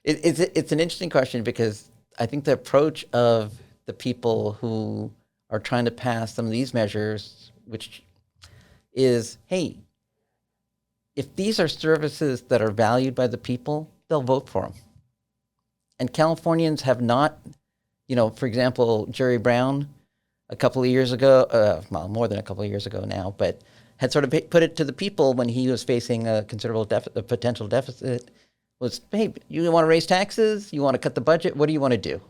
it's an interesting question, because I think the approach of the people who are trying to pass some of these measures, which is, hey, if these are services that are valued by the people, they'll vote for them. And Californians have not, for example, Jerry Brown, a couple of years ago, well, more than a couple of years ago now, but had sort of put it to the people when he was facing a considerable potential deficit, was, hey, you want to raise taxes? You want to cut the budget? What do you want to do?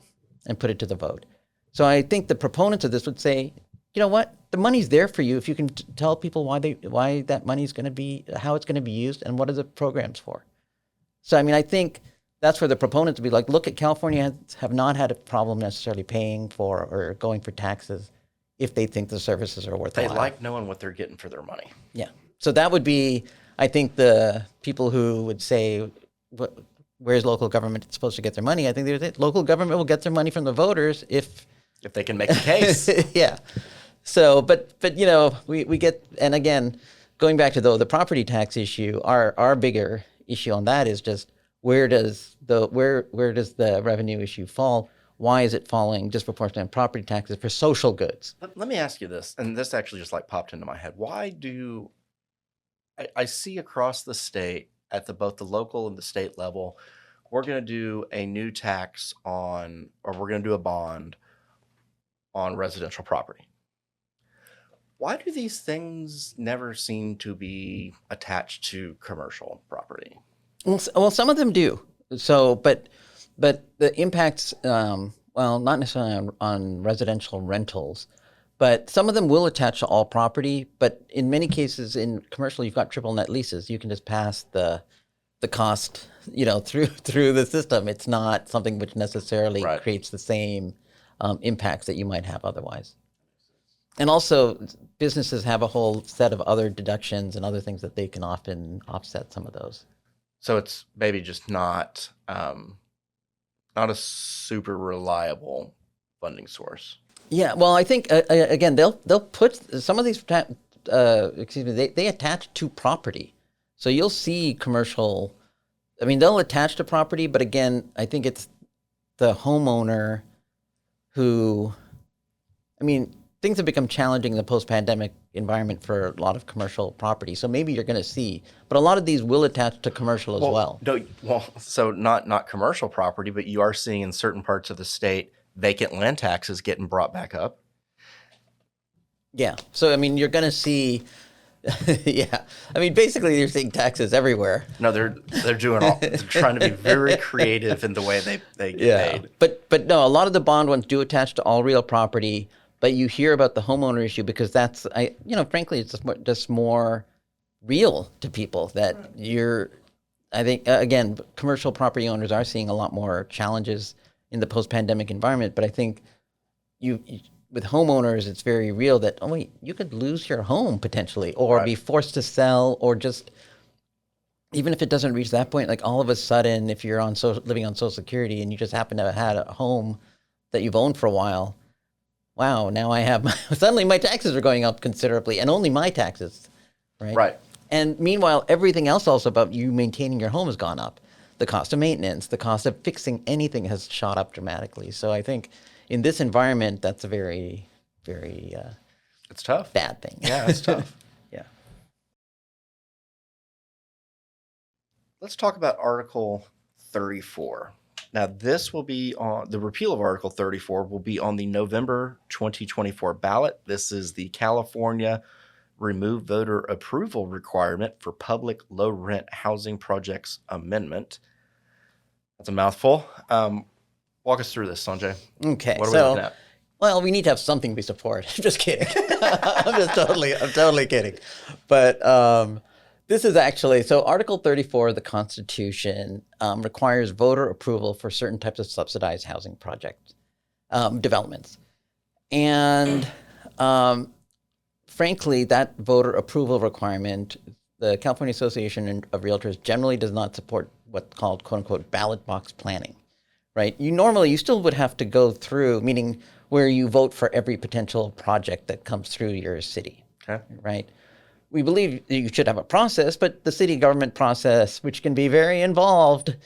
And put it to the vote. So I think the proponents of this would say, you know what? The money's there for you if you can tell people why that money's going to be, how it's going to be used, and what are the programs for. So, I think that's where the proponents would be like, look, at California have not had a problem necessarily paying for or going for taxes if they think the services are worthwhile. They like knowing what they're getting for their money. Yeah. So that would be, I think, the people who would say, where's local government supposed to get their money? I think local government will get their money from the voters if they can make the case. Yeah. So, but we get, and again, going back to the property tax issue, our bigger issue on that is just where does the revenue issue fall? Why is it falling disproportionately on property taxes for social goods? Let me ask you this, and this actually just popped into my head. Why do I see across the state at both the local and the state level, we're going to do a new tax on, or we're going to do a bond on residential property? Why do these things never seem to be attached to commercial property? Well, some of them do. So, but the impacts, not necessarily on residential rentals, But some of them will attach to all property. But in many cases, in commercial, you've got triple net leases. You can just pass the cost, through the system. It's not something which necessarily Right. creates the same impacts that you might have otherwise. And also, businesses have a whole set of other deductions and other things that they can often offset some of those. So it's maybe just not a super reliable funding source. Yeah, well, I think again they'll put some of these they attach to property, so you'll see commercial. I mean, they'll attach to property, but again, I think it's the homeowner who, I mean, things have become challenging in the post-pandemic environment for a lot of commercial property. So maybe you're going to see, but a lot of these will attach to commercial as well. So not commercial property, but you are seeing in certain parts of the state vacant land taxes getting brought back up. Yeah. So I mean, you're going to see. Yeah, I mean, basically, you're seeing taxes everywhere. No, they're trying to be very creative in the way they get paid. But no, a lot of the bond ones do attach to all real property. But you hear about the homeowner issue because that's, frankly, it's just more real to people that I think, again, commercial property owners are seeing a lot more challenges in the post-pandemic environment. But I think with homeowners, it's very real that, oh, wait, you could lose your home potentially or be forced to sell, or just, even if it doesn't reach that point, like all of a sudden, if you're living on Social Security and you just happen to have had a home that you've owned for a while, wow, now I have, suddenly my taxes are going up considerably, and only my taxes, right? Right. And meanwhile, everything else also about you maintaining your home has gone up. The cost of maintenance, the cost of fixing anything has shot up dramatically. So I think in this environment, that's a very, very it's tough. Bad thing. Yeah, it's tough. Yeah. Let's talk about Article 34. Now, this will be on the repeal of Article 34 will be on the November 2024 ballot. This is the California Remove Voter Approval Requirement for Public Low Rent Housing Projects Amendment. That's a mouthful. Walk us through this, Sanjay. Okay. What are we looking at? Well, we need to have something we support. Just kidding. I'm totally kidding. But this is actually, so Article 34 of the Constitution requires voter approval for certain types of subsidized housing project developments. And frankly, that voter approval requirement, the California Association of REALTORS generally does not support what's called, quote unquote, ballot box planning, right? You still would have to go through, meaning where you vote for every potential project that comes through your city, Okay. right? We believe that you should have a process, but the city government process, which can be very involved,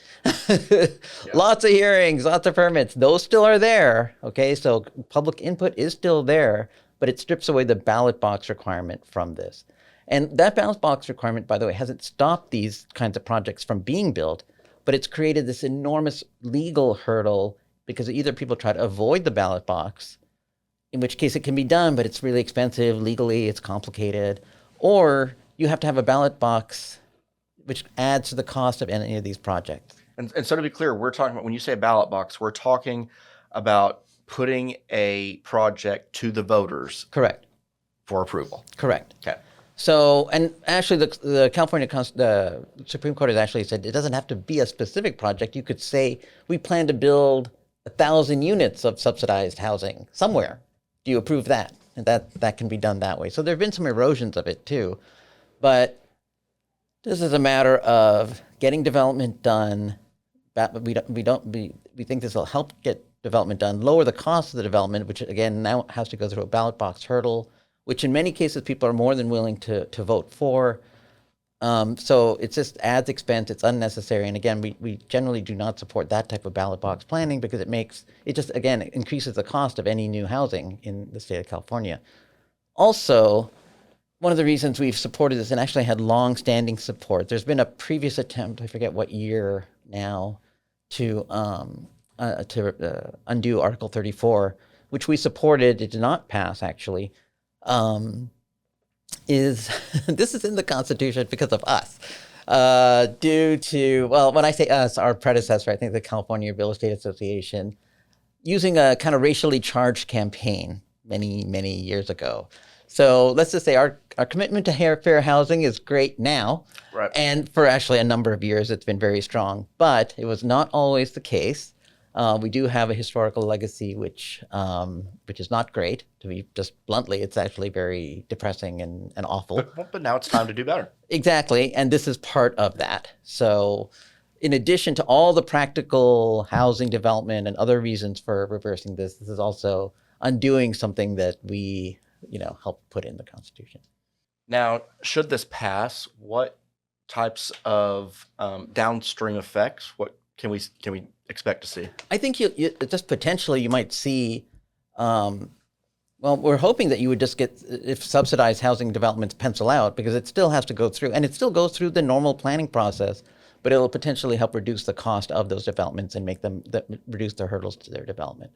lots of hearings, lots of permits, those still are there, okay? So public input is still there, but it strips away the ballot box requirement from this. And that ballot box requirement, by the way, hasn't stopped these kinds of projects from being built, but it's created this enormous legal hurdle because either people try to avoid the ballot box, in which case it can be done, but it's really expensive, legally it's complicated, or you have to have a ballot box, which adds to the cost of any of these projects. And so to be clear, we're talking about, when you say a ballot box, we're talking about putting a project to the voters. Correct. For approval. Correct. Okay. So, and actually the the Supreme Court has actually said it doesn't have to be a specific project. You could say, we plan to build 1,000 units of subsidized housing somewhere. Do you approve that? And that can be done that way. So there have been some erosions of it too, but this is a matter of getting development done. We think this will help get development done, lower the cost of the development, which again now has to go through a ballot box hurdle, which in many cases people are more than willing to vote for. So it just adds expense. It's unnecessary. And again, we generally do not support that type of ballot box planning because it just increases the cost of any new housing in the state of California. Also, one of the reasons we've supported this and actually had long-standing support, there's been a previous attempt, I forget what year now, to undo Article 34, which we supported. It did not pass, actually. This is in the Constitution because of us. Due to, well, when I say us, our predecessor, I think the California Real Estate Association, using a kind of racially charged campaign many, many years ago. So let's just say our commitment to fair housing is great now. Right. And for actually a number of years, it's been very strong. But it was not always the case. We do have a historical legacy, which is not great. To be just bluntly, it's actually very depressing and awful. But now it's time to do better. Exactly. And this is part of that. So in addition to all the practical housing development and other reasons for reversing this, this is also undoing something that we, helped put in the Constitution. Now, should this pass, what types of downstream effects? What can we expect to see? I think you just potentially you might see. Well, we're hoping that you would just get, if subsidized housing developments pencil out, because it still has to go through, and it still goes through the normal planning process, but it'll potentially help reduce the cost of those developments and make them reduce the hurdles to their development.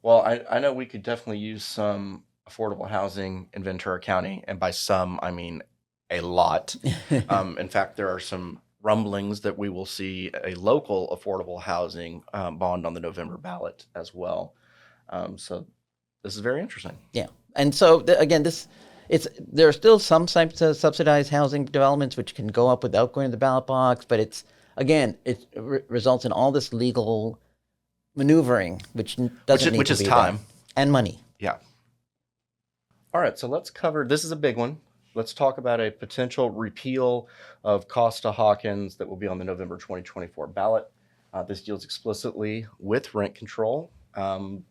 Well, I know we could definitely use some affordable housing in Ventura County, and by some, I mean a lot. In fact, there are some rumblings that we will see a local affordable housing bond on the November ballot as well. So this is very interesting. Yeah. And so, again, there are still some types of subsidized housing developments which can go up without going to the ballot box, but it results in all this legal maneuvering, which doesn't need which to is be time done. And money. Yeah. All right, so let's cover, this is a big one. Let's talk about a potential repeal of Costa-Hawkins that will be on the November 2024 ballot. This deals explicitly with rent control. Kind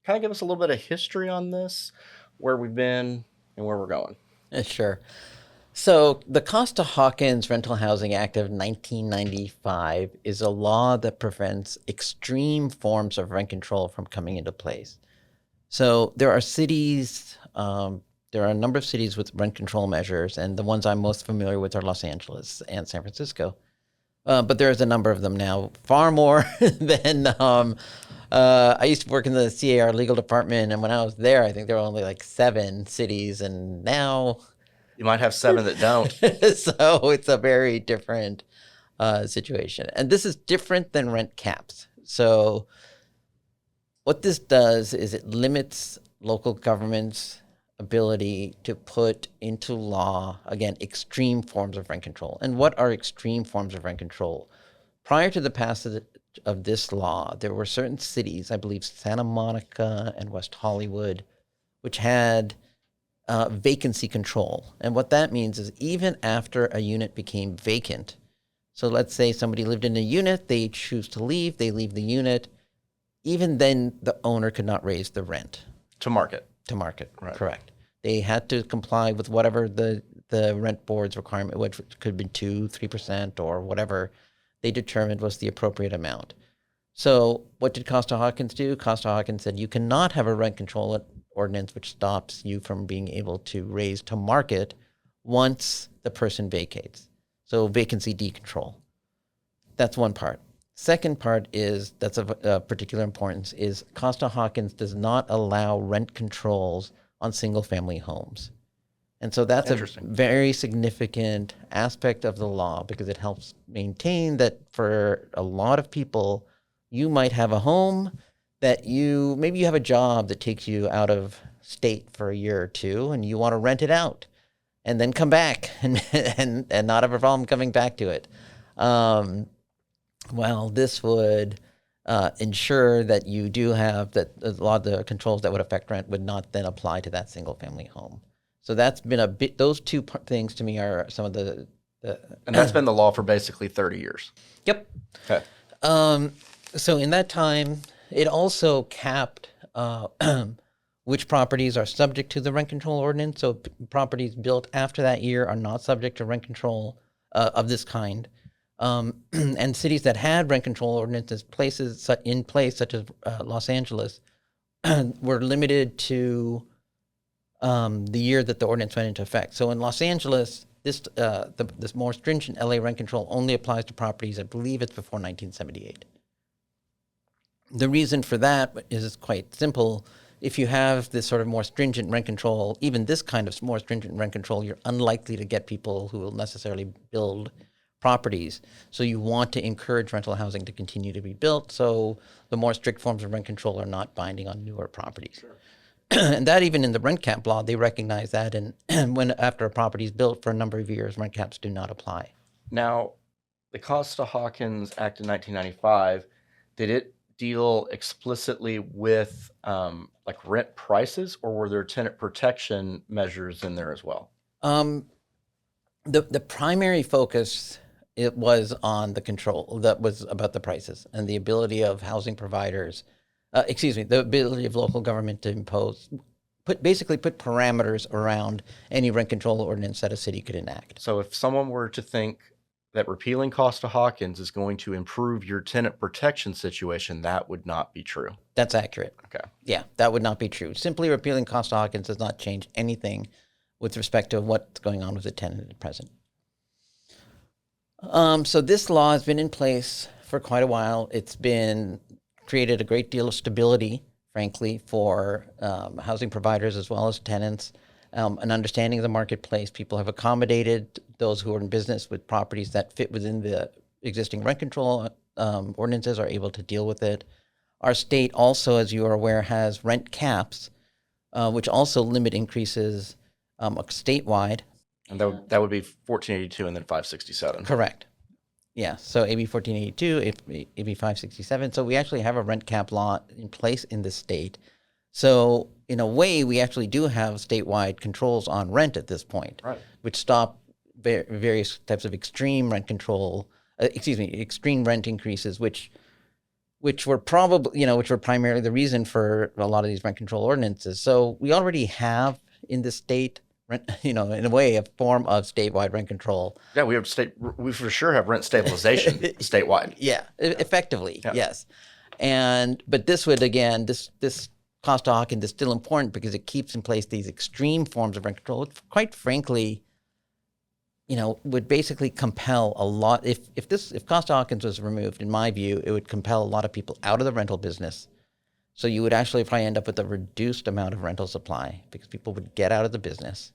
of give us a little bit of history on this, where we've been and where we're going. Sure. So the Costa-Hawkins Rental Housing Act of 1995 is a law that prevents extreme forms of rent control from coming into place. So there are cities, there are a number of cities with rent control measures, and the ones I'm most familiar with are Los Angeles and San Francisco. But there's a number of them now, far more than I used to work in the CAR legal department, and when I was there, I think there were only like 7 cities, and now you might have 7 that don't. So it's a very different situation. And this is different than rent caps. So what this does is it limits local government's ability to put into law, again, extreme forms of rent control. And what are extreme forms of rent control? Prior to the passage of this law, there were certain cities, I believe Santa Monica and West Hollywood, which had vacancy control. And what that means is even after a unit became vacant, so let's say somebody lived in a unit, they choose to leave, they leave the unit, even then the owner could not raise the rent. To market. Right. Correct. They had to comply with whatever the rent board's requirement, which could have been 2-3% or whatever they determined was the appropriate amount. So what did Costa-Hawkins do? Costa-Hawkins said you cannot have a rent control ordinance which stops you from being able to raise to market once the person vacates. So vacancy decontrol. That's one part. Second part is, that's of particular importance, is Costa-Hawkins does not allow rent controls on single-family homes. And so that's a very significant aspect of the law because it helps maintain that for a lot of people, you might have a home that maybe you have a job that takes you out of state for a year or two and you want to rent it out and then come back and not have a problem coming back to it. Well, this would ensure that you do have that a lot of the controls that would affect rent would not then apply to that single family home. So that's been a bit, those two things to me are some of the and that's been the law for basically 30 years. Yep. Okay. So in that time, it also capped which properties are subject to the rent control ordinance. So properties built after that year are not subject to rent control of this kind. And cities that had rent control ordinances in place, such as Los Angeles, were limited to the year that the ordinance went into effect. So in Los Angeles, this more stringent LA rent control only applies to properties, I believe it's before 1978. The reason for that is quite simple. If you have this sort of more stringent rent control, even this kind of more stringent rent control, you're unlikely to get people who will necessarily build properties. So you want to encourage rental housing to continue to be built. So the more strict forms of rent control are not binding on newer properties. Sure. And that even in the rent cap law, they recognize that. And when after a property is built for a number of years, rent caps do not apply. Now, the Costa-Hawkins Act in 1995, did it deal explicitly with like rent prices, or were there tenant protection measures in there as well? The primary focus, it was on the control, that was about the prices and the ability of housing providers, the ability of local government to impose, basically put parameters around any rent control ordinance that a city could enact. So if someone were to think that repealing Costa-Hawkins is going to improve your tenant protection situation, that would not be true. That's accurate. Okay. Yeah, that would not be true. Simply repealing Costa-Hawkins does not change anything with respect to what's going on with the tenant at present. So this law has been in place for quite a while. It's been created a great deal of stability, frankly, for housing providers as well as tenants, an understanding of the marketplace. People have accommodated those who are in business with properties that fit within the existing rent control ordinances, are able to deal with it. Our state also, as you are aware, has rent caps, which also limit increases statewide. And that would be 1482 and then 567. Correct. Yeah. So AB 1482, AB 567. So we actually have a rent cap law in place in the state. So in a way, we actually do have statewide controls on rent at this point, Right. which stop various types of extreme rent control, extreme rent increases, which were primarily the reason for a lot of these rent control ordinances. So we already have in the state, in a way, a form of statewide rent control. Yeah, we for sure have rent stabilization statewide. Yeah, effectively, Yeah. yes. But this would, again, this Costa-Hawkins is still important because it keeps in place these extreme forms of rent control. It, quite frankly, would basically compel a lot. If Costa-Hawkins was removed, in my view, it would compel a lot of people out of the rental business. So you would actually probably end up with a reduced amount of rental supply because people would get out of the business.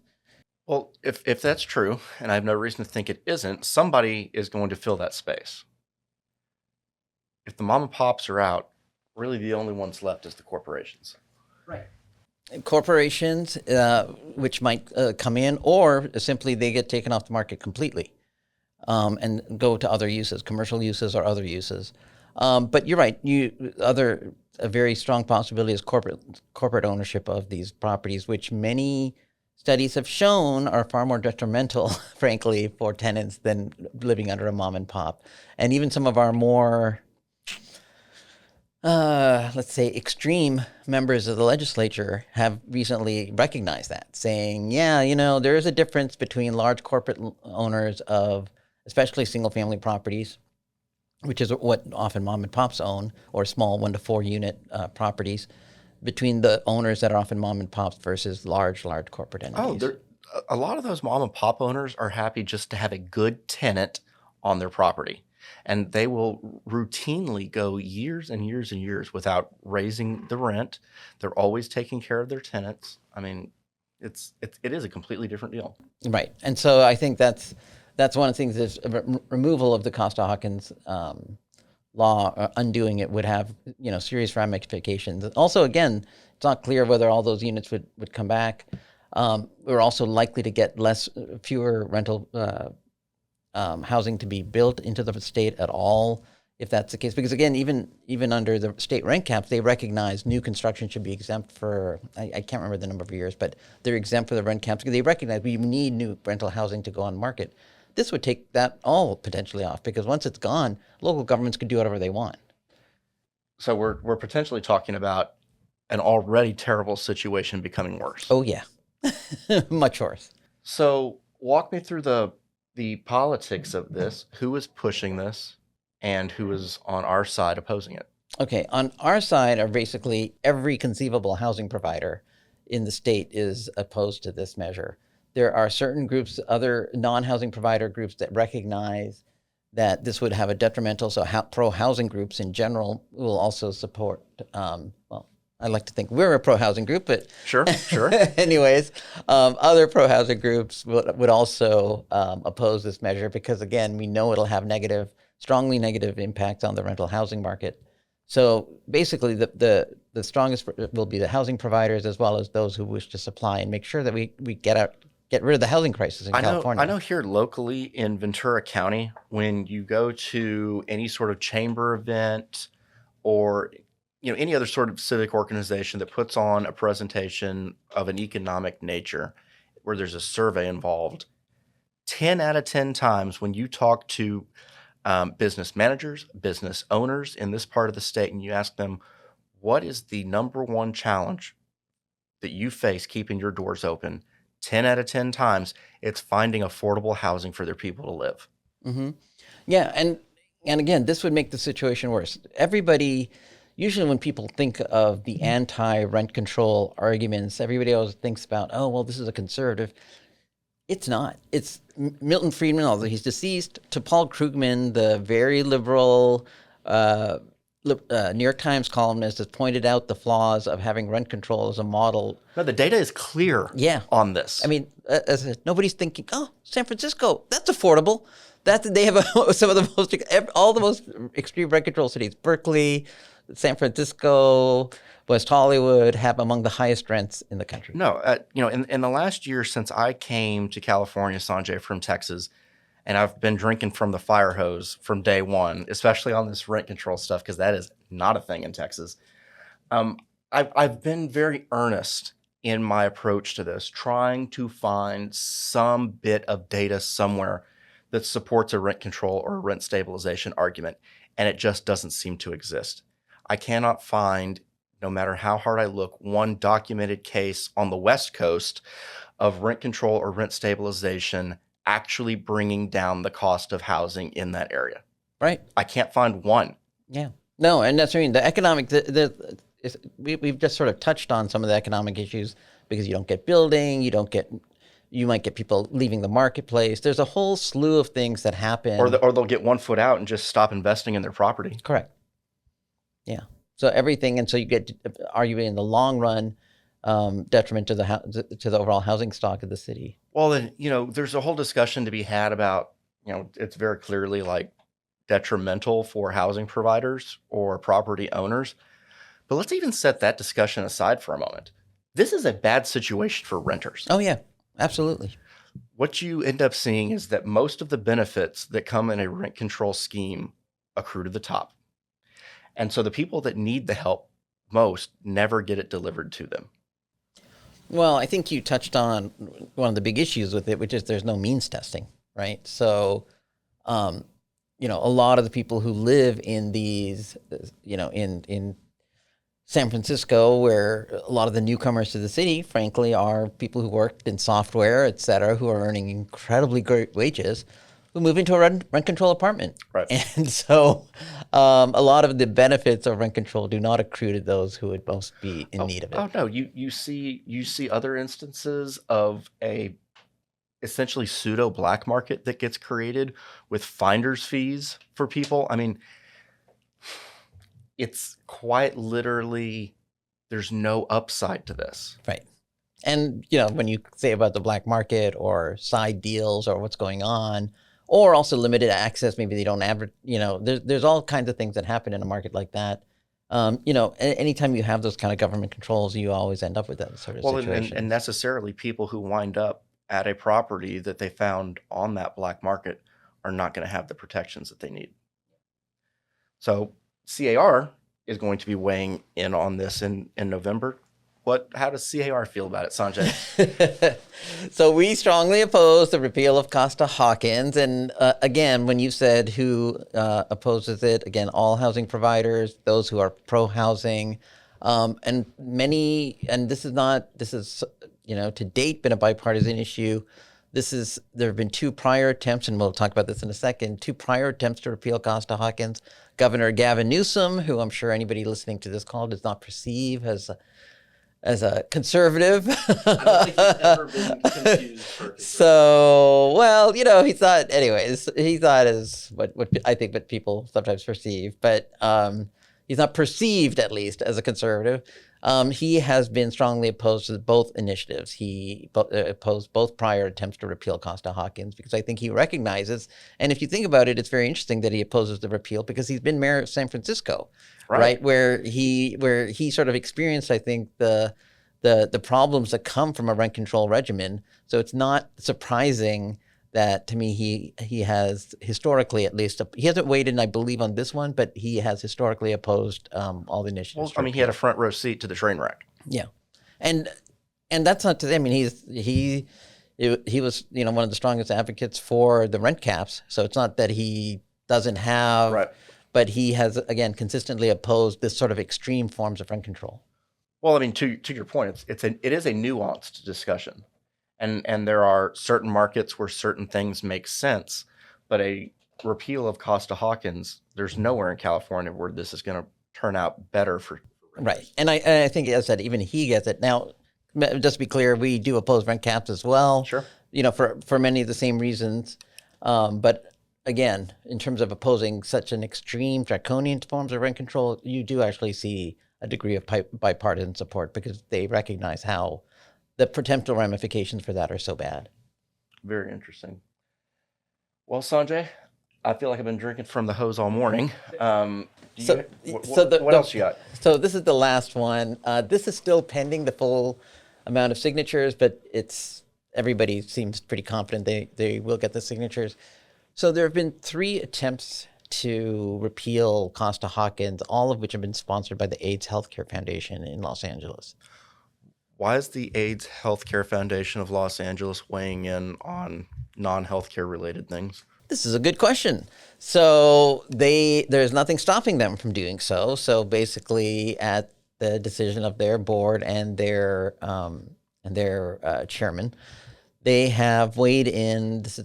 Well, if that's true, and I have no reason to think it isn't, somebody is going to fill that space. If the mom and pops are out, really the only ones left is the corporations. Right. Corporations, which might come in, or simply they get taken off the market completely and go to other uses, commercial uses or other uses. But you're right. A very strong possibility is corporate ownership of these properties, which many studies have shown are far more detrimental, frankly, for tenants than living under a mom and pop. And even some of our more, let's say, extreme members of the legislature have recently recognized that, saying, yeah, there is a difference between large corporate owners of especially single-family properties, which is what often mom and pops own, or small 1 to 4 unit properties, between the owners that are often mom and pops versus large corporate entities. A lot of those mom and pop owners are happy just to have a good tenant on their property. And they will routinely go years and years and years without raising the rent. They're always taking care of their tenants. I mean, it is a completely different deal. Right. And so I think that's one of the things is removal of the Costa-Hawkins law, undoing it would have, serious ramifications. Also, again, it's not clear whether all those units would come back. We're also likely to get fewer rental housing to be built into the state at all, if that's the case. Because again, even under the state rent caps, they recognize new construction should be exempt for, I can't remember the number of years, but they're exempt for the rent caps because they recognize we need new rental housing to go on the market. This would take that all potentially off because once it's gone, local governments could do whatever they want. So we're potentially talking about an already terrible situation becoming worse. Oh yeah, much worse. So walk me through the politics of this. Who is pushing this, and who is on our side opposing it? Okay, on our side are basically every conceivable housing provider in the state is opposed to this measure. There are certain groups, other non-housing provider groups, that recognize that this would have a detrimental, so pro-housing groups in general will also support, I like to think we're a pro-housing group, but Sure. anyways, other pro-housing groups would also oppose this measure because, again, we know it'll have strongly negative impacts on the rental housing market. So basically, the strongest will be the housing providers as well as those who wish to supply and make sure that we get rid of the housing crisis in California. I know here locally in Ventura County, when you go to any sort of chamber event or any other sort of civic organization that puts on a presentation of an economic nature where there's a survey involved, 10 out of 10 times when you talk to business managers, business owners in this part of the state, and you ask them, what is the number one challenge that you face keeping your doors open? 10 out of 10 times, it's finding affordable housing for their people to live. Mm-hmm. Yeah, and again, this would make the situation worse. Everybody, usually when people think of the anti-rent control arguments, everybody always thinks about, oh, well, this is a conservative. It's not. It's Milton Friedman, although he's deceased, to Paul Krugman, the very liberal New York Times columnist, has pointed out the flaws of having rent control as a model. No, the data is clear on this. I mean, nobody's thinking, oh, San Francisco, that's affordable. They have some of the most extreme rent control cities. Berkeley, San Francisco, West Hollywood have among the highest rents in the country. No, in the last year since I came to California, Sanjay, from Texas, and I've been drinking from the fire hose from day one, especially on this rent control stuff, because that is not a thing in Texas. I've been very earnest in my approach to this, trying to find some bit of data somewhere that supports a rent control or a rent stabilization argument, and it just doesn't seem to exist. I cannot find, no matter how hard I look, one documented case on the West Coast of rent control or rent stabilization actually bringing down the cost of housing in that area. Right. I can't find one. Yeah. No, and that's what I mean. The economic, we've just sort of touched on some of the economic issues because you don't get building, you might get people leaving the marketplace. There's a whole slew of things that happen. Or they'll get 1 foot out and just stop investing in their property. Correct. Yeah. So everything, and so you get arguably in the long run detriment to the overall housing stock of the city. Well, then, there's a whole discussion to be had about, it's very clearly like detrimental for housing providers or property owners. But let's even set that discussion aside for a moment. This is a bad situation for renters. Oh, yeah, absolutely. What you end up seeing is that most of the benefits that come in a rent control scheme accrue to the top. And so the people that need the help most never get it delivered to them. Well, I think you touched on one of the big issues with it, which is there's no means testing, right? So, a lot of the people who live in these, in San Francisco, where a lot of the newcomers to the city, frankly, are people who worked in software, et cetera, who are earning incredibly great wages, who move into a rent control apartment. Right. And so a lot of the benefits of rent control do not accrue to those who would most be in need of it. Oh, no. You see other instances of a essentially pseudo black market that gets created with finder's fees for people. I mean, it's quite literally, there's no upside to this. Right. And, when you say about the black market or side deals or what's going on, or also limited access, maybe they don't there's all kinds of things that happen in a market like that. Anytime you have those kind of government controls, you always end up with that sort of situation. And necessarily people who wind up at a property that they found on that black market are not going to have the protections that they need. So CAR is going to be weighing in on this in November. How does CAR feel about it, Sanjay? So we strongly oppose the repeal of Costa-Hawkins. And again, when you said who opposes it, again, all housing providers, those who are pro-housing, and this is to date been a bipartisan issue. There have been two prior attempts, and we'll talk about this in a second, two prior attempts to repeal Costa-Hawkins. Governor Gavin Newsom, who I'm sure anybody listening to this call does not perceive as a conservative. I don't think he's ever been confused for So, well, he's not, anyways, he's not as what I think what people sometimes perceive. But, he's not perceived, at least, as a conservative. He has been strongly opposed to both initiatives. He opposed both prior attempts to repeal Costa-Hawkins because I think he recognizes, and if you think about it, it's very interesting that he opposes the repeal because he's been mayor of San Francisco, right? Where he sort of experienced, I think, the problems that come from a rent control regimen. So it's not surprising that, to me, he has historically, at least, he hasn't weighed in, I believe, on this one, but he has historically opposed all the initiatives. Well, I mean, he had a front row seat to the train wreck. Yeah, and that's not to. I mean, he was one of the strongest advocates for the rent caps. So it's not that he doesn't have, right, but he has again consistently opposed this sort of extreme forms of rent control. Well, I mean, to your point, it is a nuanced discussion. And there are certain markets where certain things make sense, but a repeal of Costa-Hawkins, there's nowhere in California where this is going to turn out better for renters. Right. And I think, as I said, even he gets it. Now, just to be clear, we do oppose rent caps as well. Sure. For many of the same reasons. But again, in terms of opposing such an extreme draconian forms of rent control, you do actually see a degree of bipartisan support because they recognize how the potential ramifications for that are so bad. Very interesting. Well, Sanjay, I feel like I've been drinking from the hose all morning. What else you got? So this is the last one. This is still pending the full amount of signatures, but everybody seems pretty confident they will get the signatures. So there have been 3 attempts to repeal Costa-Hawkins, all of which have been sponsored by the AIDS Healthcare Foundation in Los Angeles. Why is the AIDS Healthcare Foundation of Los Angeles weighing in on non-healthcare related things? This is a good question. So there's nothing stopping them from doing so. So basically, at the decision of their board and their chairman, they have weighed in. This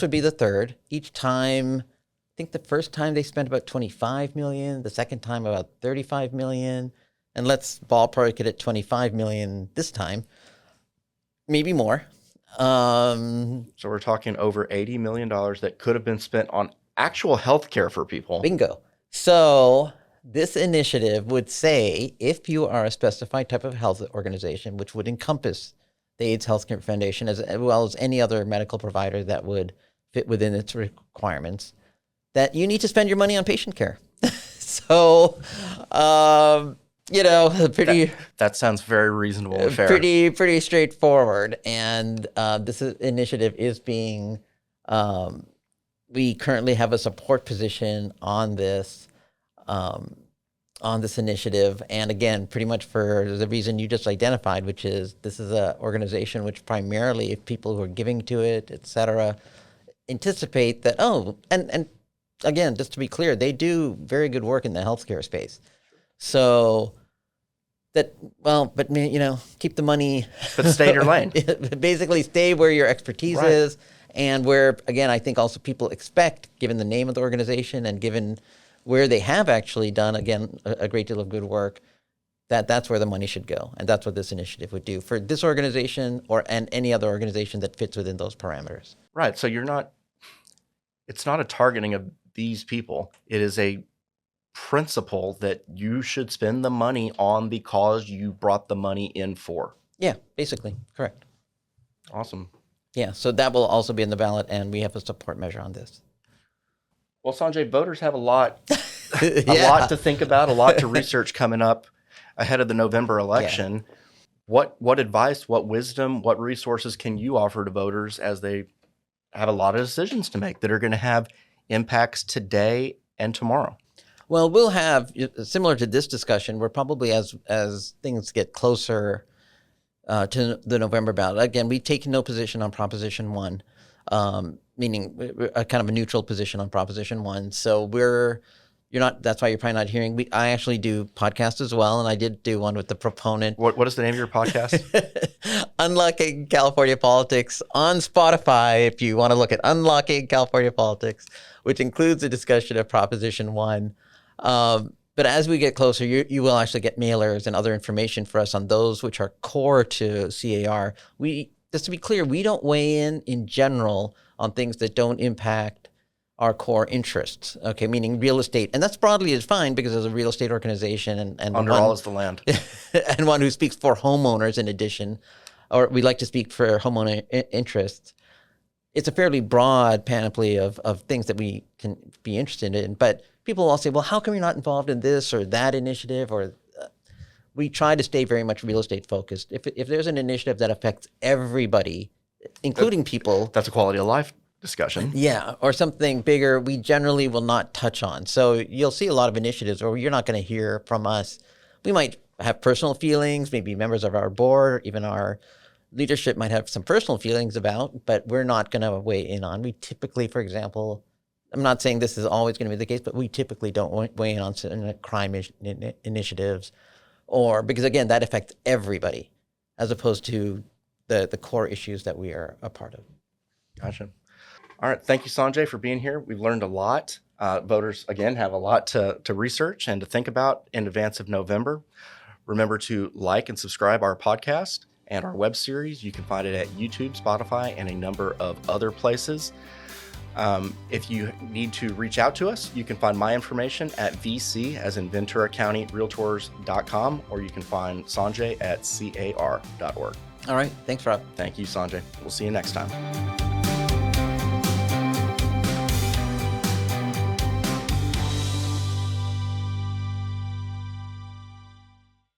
would be the third. Each time, I think the first time they spent about $25 million, the second time about $35 million. And let's ballpark it at $25 million this time, maybe more. So we're talking over $80 million that could have been spent on actual health care for people. Bingo. So this initiative would say, if you are a specified type of health organization, which would encompass the AIDS Healthcare Foundation as well as any other medical provider that would fit within its requirements, that you need to spend your money on patient care. So, pretty. That sounds very reasonable and fair. Pretty straightforward. And this initiative is being. We currently have a support position on this initiative, and again, pretty much for the reason you just identified, which is this is an organization which primarily, if people who are giving to it, et cetera, anticipate that. And again, just to be clear, they do very good work in the healthcare space. So. Keep the money. But stay in your lane. Basically, stay where your expertise is, and where, again, I think also people expect, given the name of the organization and given where they have actually done, again, a great deal of good work, that's where the money should go. And that's what this initiative would do for this organization and any other organization that fits within those parameters. Right. So it's not a targeting of these people. It is a principle that you should spend the money on because you brought the money in for. Yeah, basically. Correct. Awesome. Yeah, so that will also be in the ballot, and we have a support measure on this. Well, Sanjay, voters have a lot to think about, a lot to research coming up ahead of the November election. Yeah. What advice, what wisdom, what resources can you offer to voters as they have a lot of decisions to make that are going to have impacts today and tomorrow? Well, we'll have, similar to this discussion, we're probably, as things get closer to the November ballot, again, we've taken no position on Proposition 1, meaning a kind of a neutral position on Proposition 1. So that's why you're probably not hearing. I actually do podcasts as well, and I did do one with the proponent. What is the name of your podcast? Unlocking California Politics on Spotify, if you want to look at Unlocking California Politics, which includes a discussion of Proposition 1. But as we get closer, you will actually get mailers and other information for us on those which are core to CAR. Just to be clear, we don't weigh in general on things that don't impact our core interests, okay, meaning real estate. And that's broadly defined because there's a real estate organization and Under all is the land. and one who speaks for homeowners in addition, or we like to speak for homeowner interests. It's a fairly broad panoply of things that we can be interested in. But people all say, well, how come you're not involved in this or that initiative? Or we try to stay very much real estate focused. If there's an initiative that affects everybody, including people. That's a quality of life discussion. Yeah, or something bigger, we generally will not touch on. So you'll see a lot of initiatives where you're not going to hear from us. We might have personal feelings, maybe members of our board, or even our leadership might have some personal feelings about, but we're not going to weigh in on. We typically, for example, I'm not saying this is always going to be the case, but we typically don't weigh in on certain crime initiatives, or because again, that affects everybody, as opposed to the core issues that we are a part of. Gotcha. All right. Thank you, Sanjay, for being here. We've learned a lot. Voters, again, have a lot to research and to think about in advance of November. Remember to like and subscribe our podcast and our web series. You can find it at YouTube, Spotify, and a number of other places. If you need to reach out to us, you can find my information at VC, as in Ventura County Realtors.com, or you can find Sanjay at CAR.org. All right. Thanks, Rob. Thank you, Sanjay. We'll see you next time.